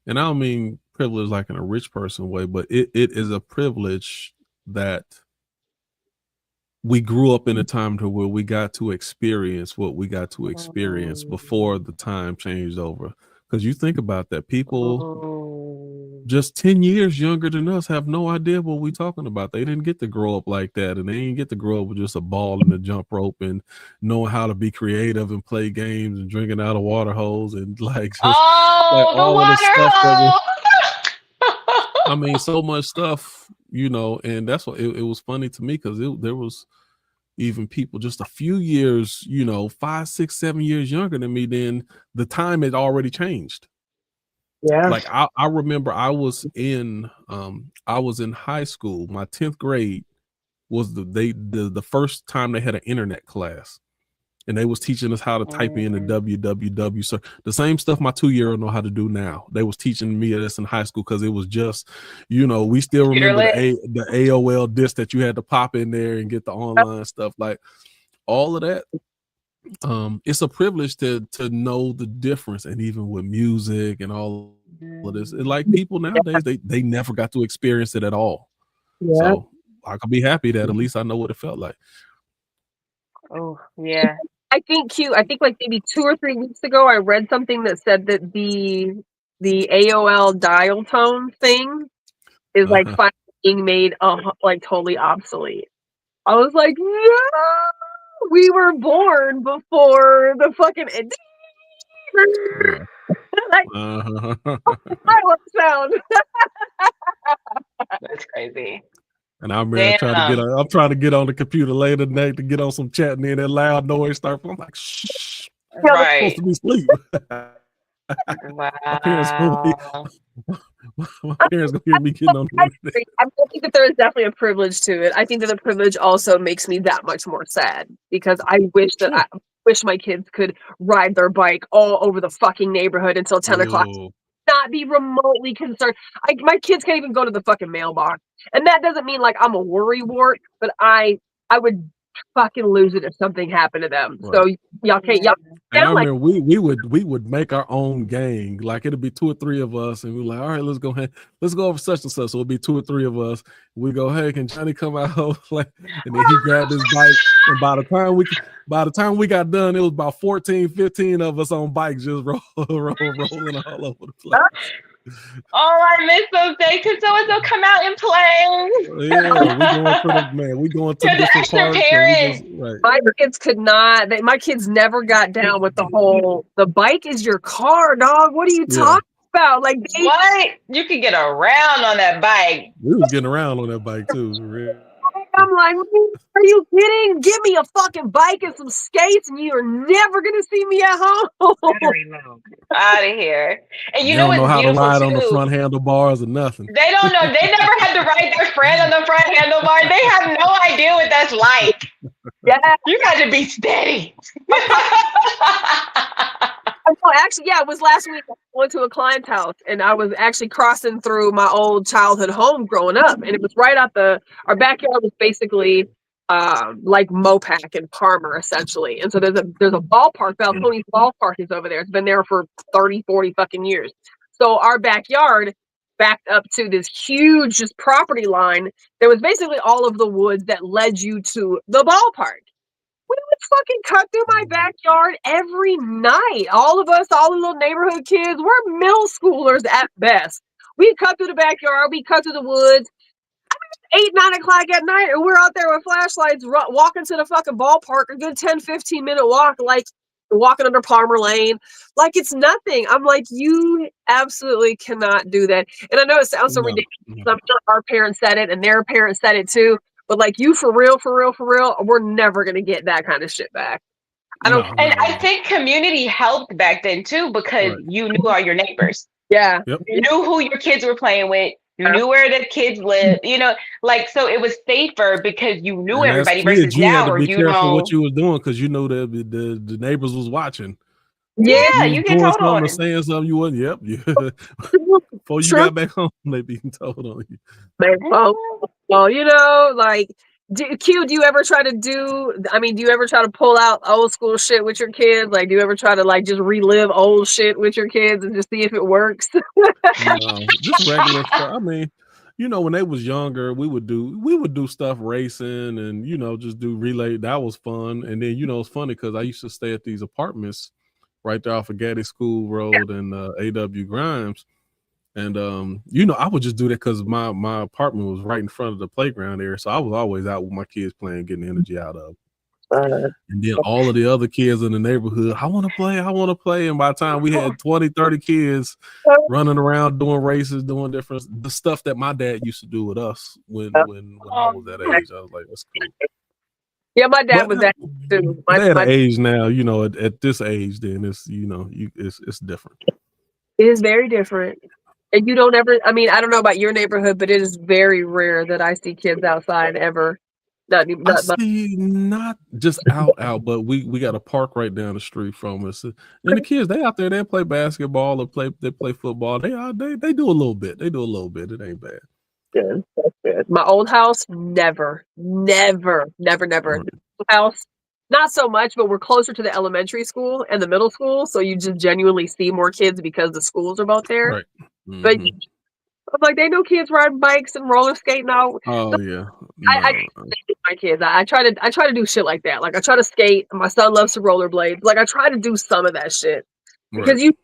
And I don't mean privilege like in a rich person way, but it is a privilege that we grew up in a time to where we got to experience what we got to experience before the time changed over. Because you think about that, people just 10 years younger than us have no idea what we're talking about. They didn't get to grow up like that, and they didn't get to grow up with just a ball and a jump rope and knowing how to be creative and play games and drinking out of water holes and like just like all of the stuff that I mean, so much stuff, and that's what it was funny to me because there was even people just a few years, 5, 6, 7 years younger than me. Then the time had already changed. Yeah. Like I remember I was in high school. My 10th grade was the first time they had an internet class. And they was teaching us how to type in the www. So the same stuff my 2-year-old know how to do now. They was teaching me this in high school because it was just, we still remember the AOL disc that you had to pop in there and get the online stuff. Like all of that. It's a privilege to know the difference. And even with music and all of this, like people nowadays, they never got to experience it at all. Yeah. So I could be happy that at least I know what it felt like. Oh, yeah. I think like maybe 2 or 3 weeks ago, I read something that said that the AOL dial tone thing is like finally being made like totally obsolete. I was like, no, we were born before the fucking sound. That's crazy. And I'm trying to get on the computer later tonight to get on some chat, and then that loud noise starts. I'm like, shh. Right. I'm supposed to be asleep. Wow. My parents gonna hear me getting on the internet. I think that there is definitely a privilege to it. I think that the privilege also makes me that much more sad because I wish that I wish my kids could ride their bike all over the fucking neighborhood until 10 o'clock. Not be remotely concerned. My kids can't even go to the fucking mailbox. And that doesn't mean like I'm a worrywart, but I would fucking lose it if something happened to them. Right. So y'all can't. Y'all And I sound like remember we would make our own gang. Like it'd be 2 or 3 of us, and we're like, all right, let's go over such and such. So it'd be 2 or 3 of us. We go, hey, can Johnny come out? Like, and then he grabbed his bike. And by the time we got done, it was about 14, 15 of us on bikes just rolling all over the place. Oh, I miss those days because someone will come out and play. Yeah, we going to the different extra parts. parents. Right. my kids could not. My kids never got down with the bike is your car, dog. What are you talking about? Like what? You could get around on that bike. We was getting around on that bike too. Really. I'm like, are you kidding? Give me a fucking bike and some skates, and you are never gonna see me at home. Out of here. And You know don't know what's how to beautiful ride too? on the front handlebars or nothing. They don't know. They never had to ride their friend on the front handlebar. They have no idea what that's like. Yeah. You got to be steady. Actually, yeah, it was last week. I went to a client's house, and I was actually crossing through my old childhood home growing up, and it was right out our backyard was basically like Mopac and Palmer essentially. And so there's a ballpark. Balcones ballpark is over there. It's been there for 30, 40 fucking years. So our backyard backed up to this huge just property line. There was basically all of the woods that led you to the ballpark. We would fucking cut through my backyard every night. All of us, all the little neighborhood kids, we're middle schoolers at best. We'd cut through the backyard, we'd cut through the woods. 8, 9 o'clock at night, and we're out there with flashlights walking to the fucking ballpark, a good 10, 15-minute walk, like walking under Palmer Lane, like it's nothing. I'm like, you absolutely cannot do that. And I know it sounds so ridiculous. I'm sure our parents said it, and their parents said it too. But like, you for real, we're never gonna get that kind of shit back. I think community helped back then too, because you knew all your neighbors. Yeah. Yep. You knew who your kids were playing with. You knew where the kids lived. You know, like, so it was safer because you knew everybody. Versus you now, had to where be you careful know what you was doing because you know that the neighbors was watching. Yeah, you get told on. Or saying something you wasn't. Yep. Before you got back home, they being told on you. Well, you know, like, do you ever try to do you ever try to pull out old school shit with your kids? Like, do you ever try to like just relive old shit with your kids and just see if it works? No, just regular stuff. I mean, you know, when they was younger, we would do stuff racing and, you know, just do relay. That was fun. And then, you know, it's funny because I used to stay at these apartments right there off of Gaddy School Road and A.W. Grimes. And, you know, I would just do that because my apartment was right in front of the playground area. So I was always out with my kids playing, getting energy out of. And then all of the other kids in the neighborhood, I want to play. And by the time we had 20, 30 kids running around doing races, doing the stuff that my dad used to do with us when I was that age, I was like, that's cool. Yeah, my dad was that too. They at an age now, you know, at this age, then it's, you know, it's different. It is very different. And you don't ever, I mean, I don't know about your neighborhood, but it is very rare that I see kids outside ever. Not just out, but we got a park right down the street from us, and the kids they out there, they play basketball or play football. They do a little bit. It ain't bad. Good, that's good. My old house, never. Right. House, not so much, but we're closer to the elementary school and the middle school, so you just genuinely see more kids because the schools are both there. Right. Mm-hmm. But I'm like, they know kids riding bikes and roller skating out. Oh yeah. No. I my kids. I try to do shit like that. Like I try to skate. My son loves to rollerblade. Like I try to do some of that shit because we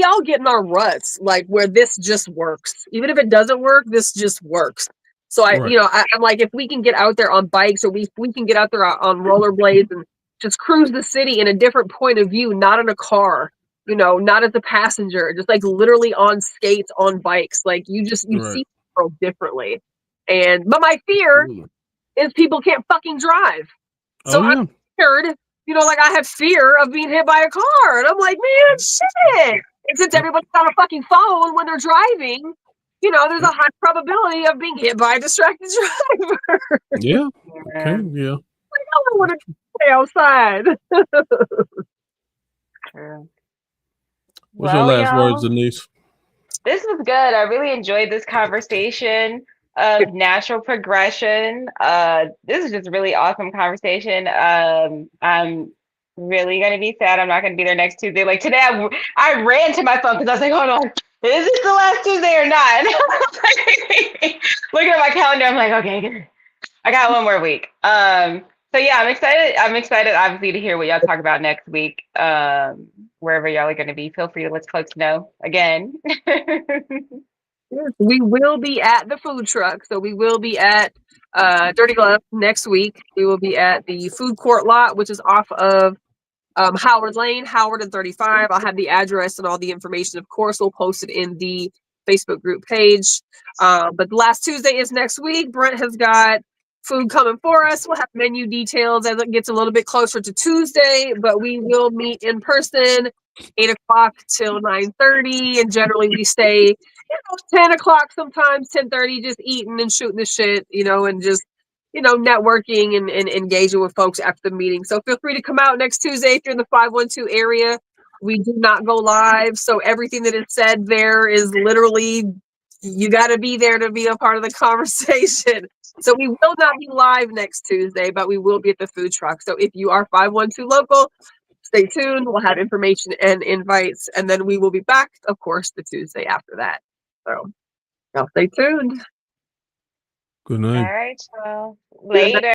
all get in our ruts, like where this just works. Even if it doesn't work, this just works. So I'm like, if we can get out there on bikes or we can get out there on rollerblades and just cruise the city in a different point of view, not in a car. You know, not as a passenger, just like literally on skates, on bikes. Like you see the world differently. But my fear is people can't fucking drive. So I'm scared, you know, like I have fear of being hit by a car. And I'm like, man, shit. And since everybody's on a fucking phone when they're driving, you know, there's a high probability of being hit by a distracted driver. Yeah. Okay. Yeah. Like, I don't want to stay outside. What's your last words, Denise? This was good. I really enjoyed this conversation. of natural progression. This is just a really awesome conversation. I'm really gonna be sad I'm not gonna be there next Tuesday. Like today, I ran to my phone because I was like, hold on, is this the last Tuesday or not? Looking at my calendar, I'm like, okay, I got one more week. So yeah, I'm excited. I'm excited, obviously, to hear what y'all talk about next week. Wherever y'all are going to be, feel free to let folks know again. We will be at the food truck, so we will be at Dirty Glove next week. We will be at the food court lot, which is off of Howard Lane, Howard and 35. I'll have the address and all the information. Of course, we'll post it in the Facebook group page. But the last Tuesday is next week. Brent has got food coming for us. We'll have menu details as it gets a little bit closer to Tuesday, but we will meet in person 8 o'clock till 9:30. And generally we stay 10 o'clock, sometimes 10:30, just eating and shooting the shit, and just networking and engaging with folks after the meeting. So feel free to come out next Tuesday if you're in the 512 area. We do not go live, so everything that is said there is literally, you got to be there to be a part of the conversation. So we will not be live next Tuesday, but we will be at the food truck. So if you are 512 local, stay tuned. We'll have information and invites, and then we will be back, of course, the Tuesday after that. So y'all stay tuned. Good night. All right, y'all. Later.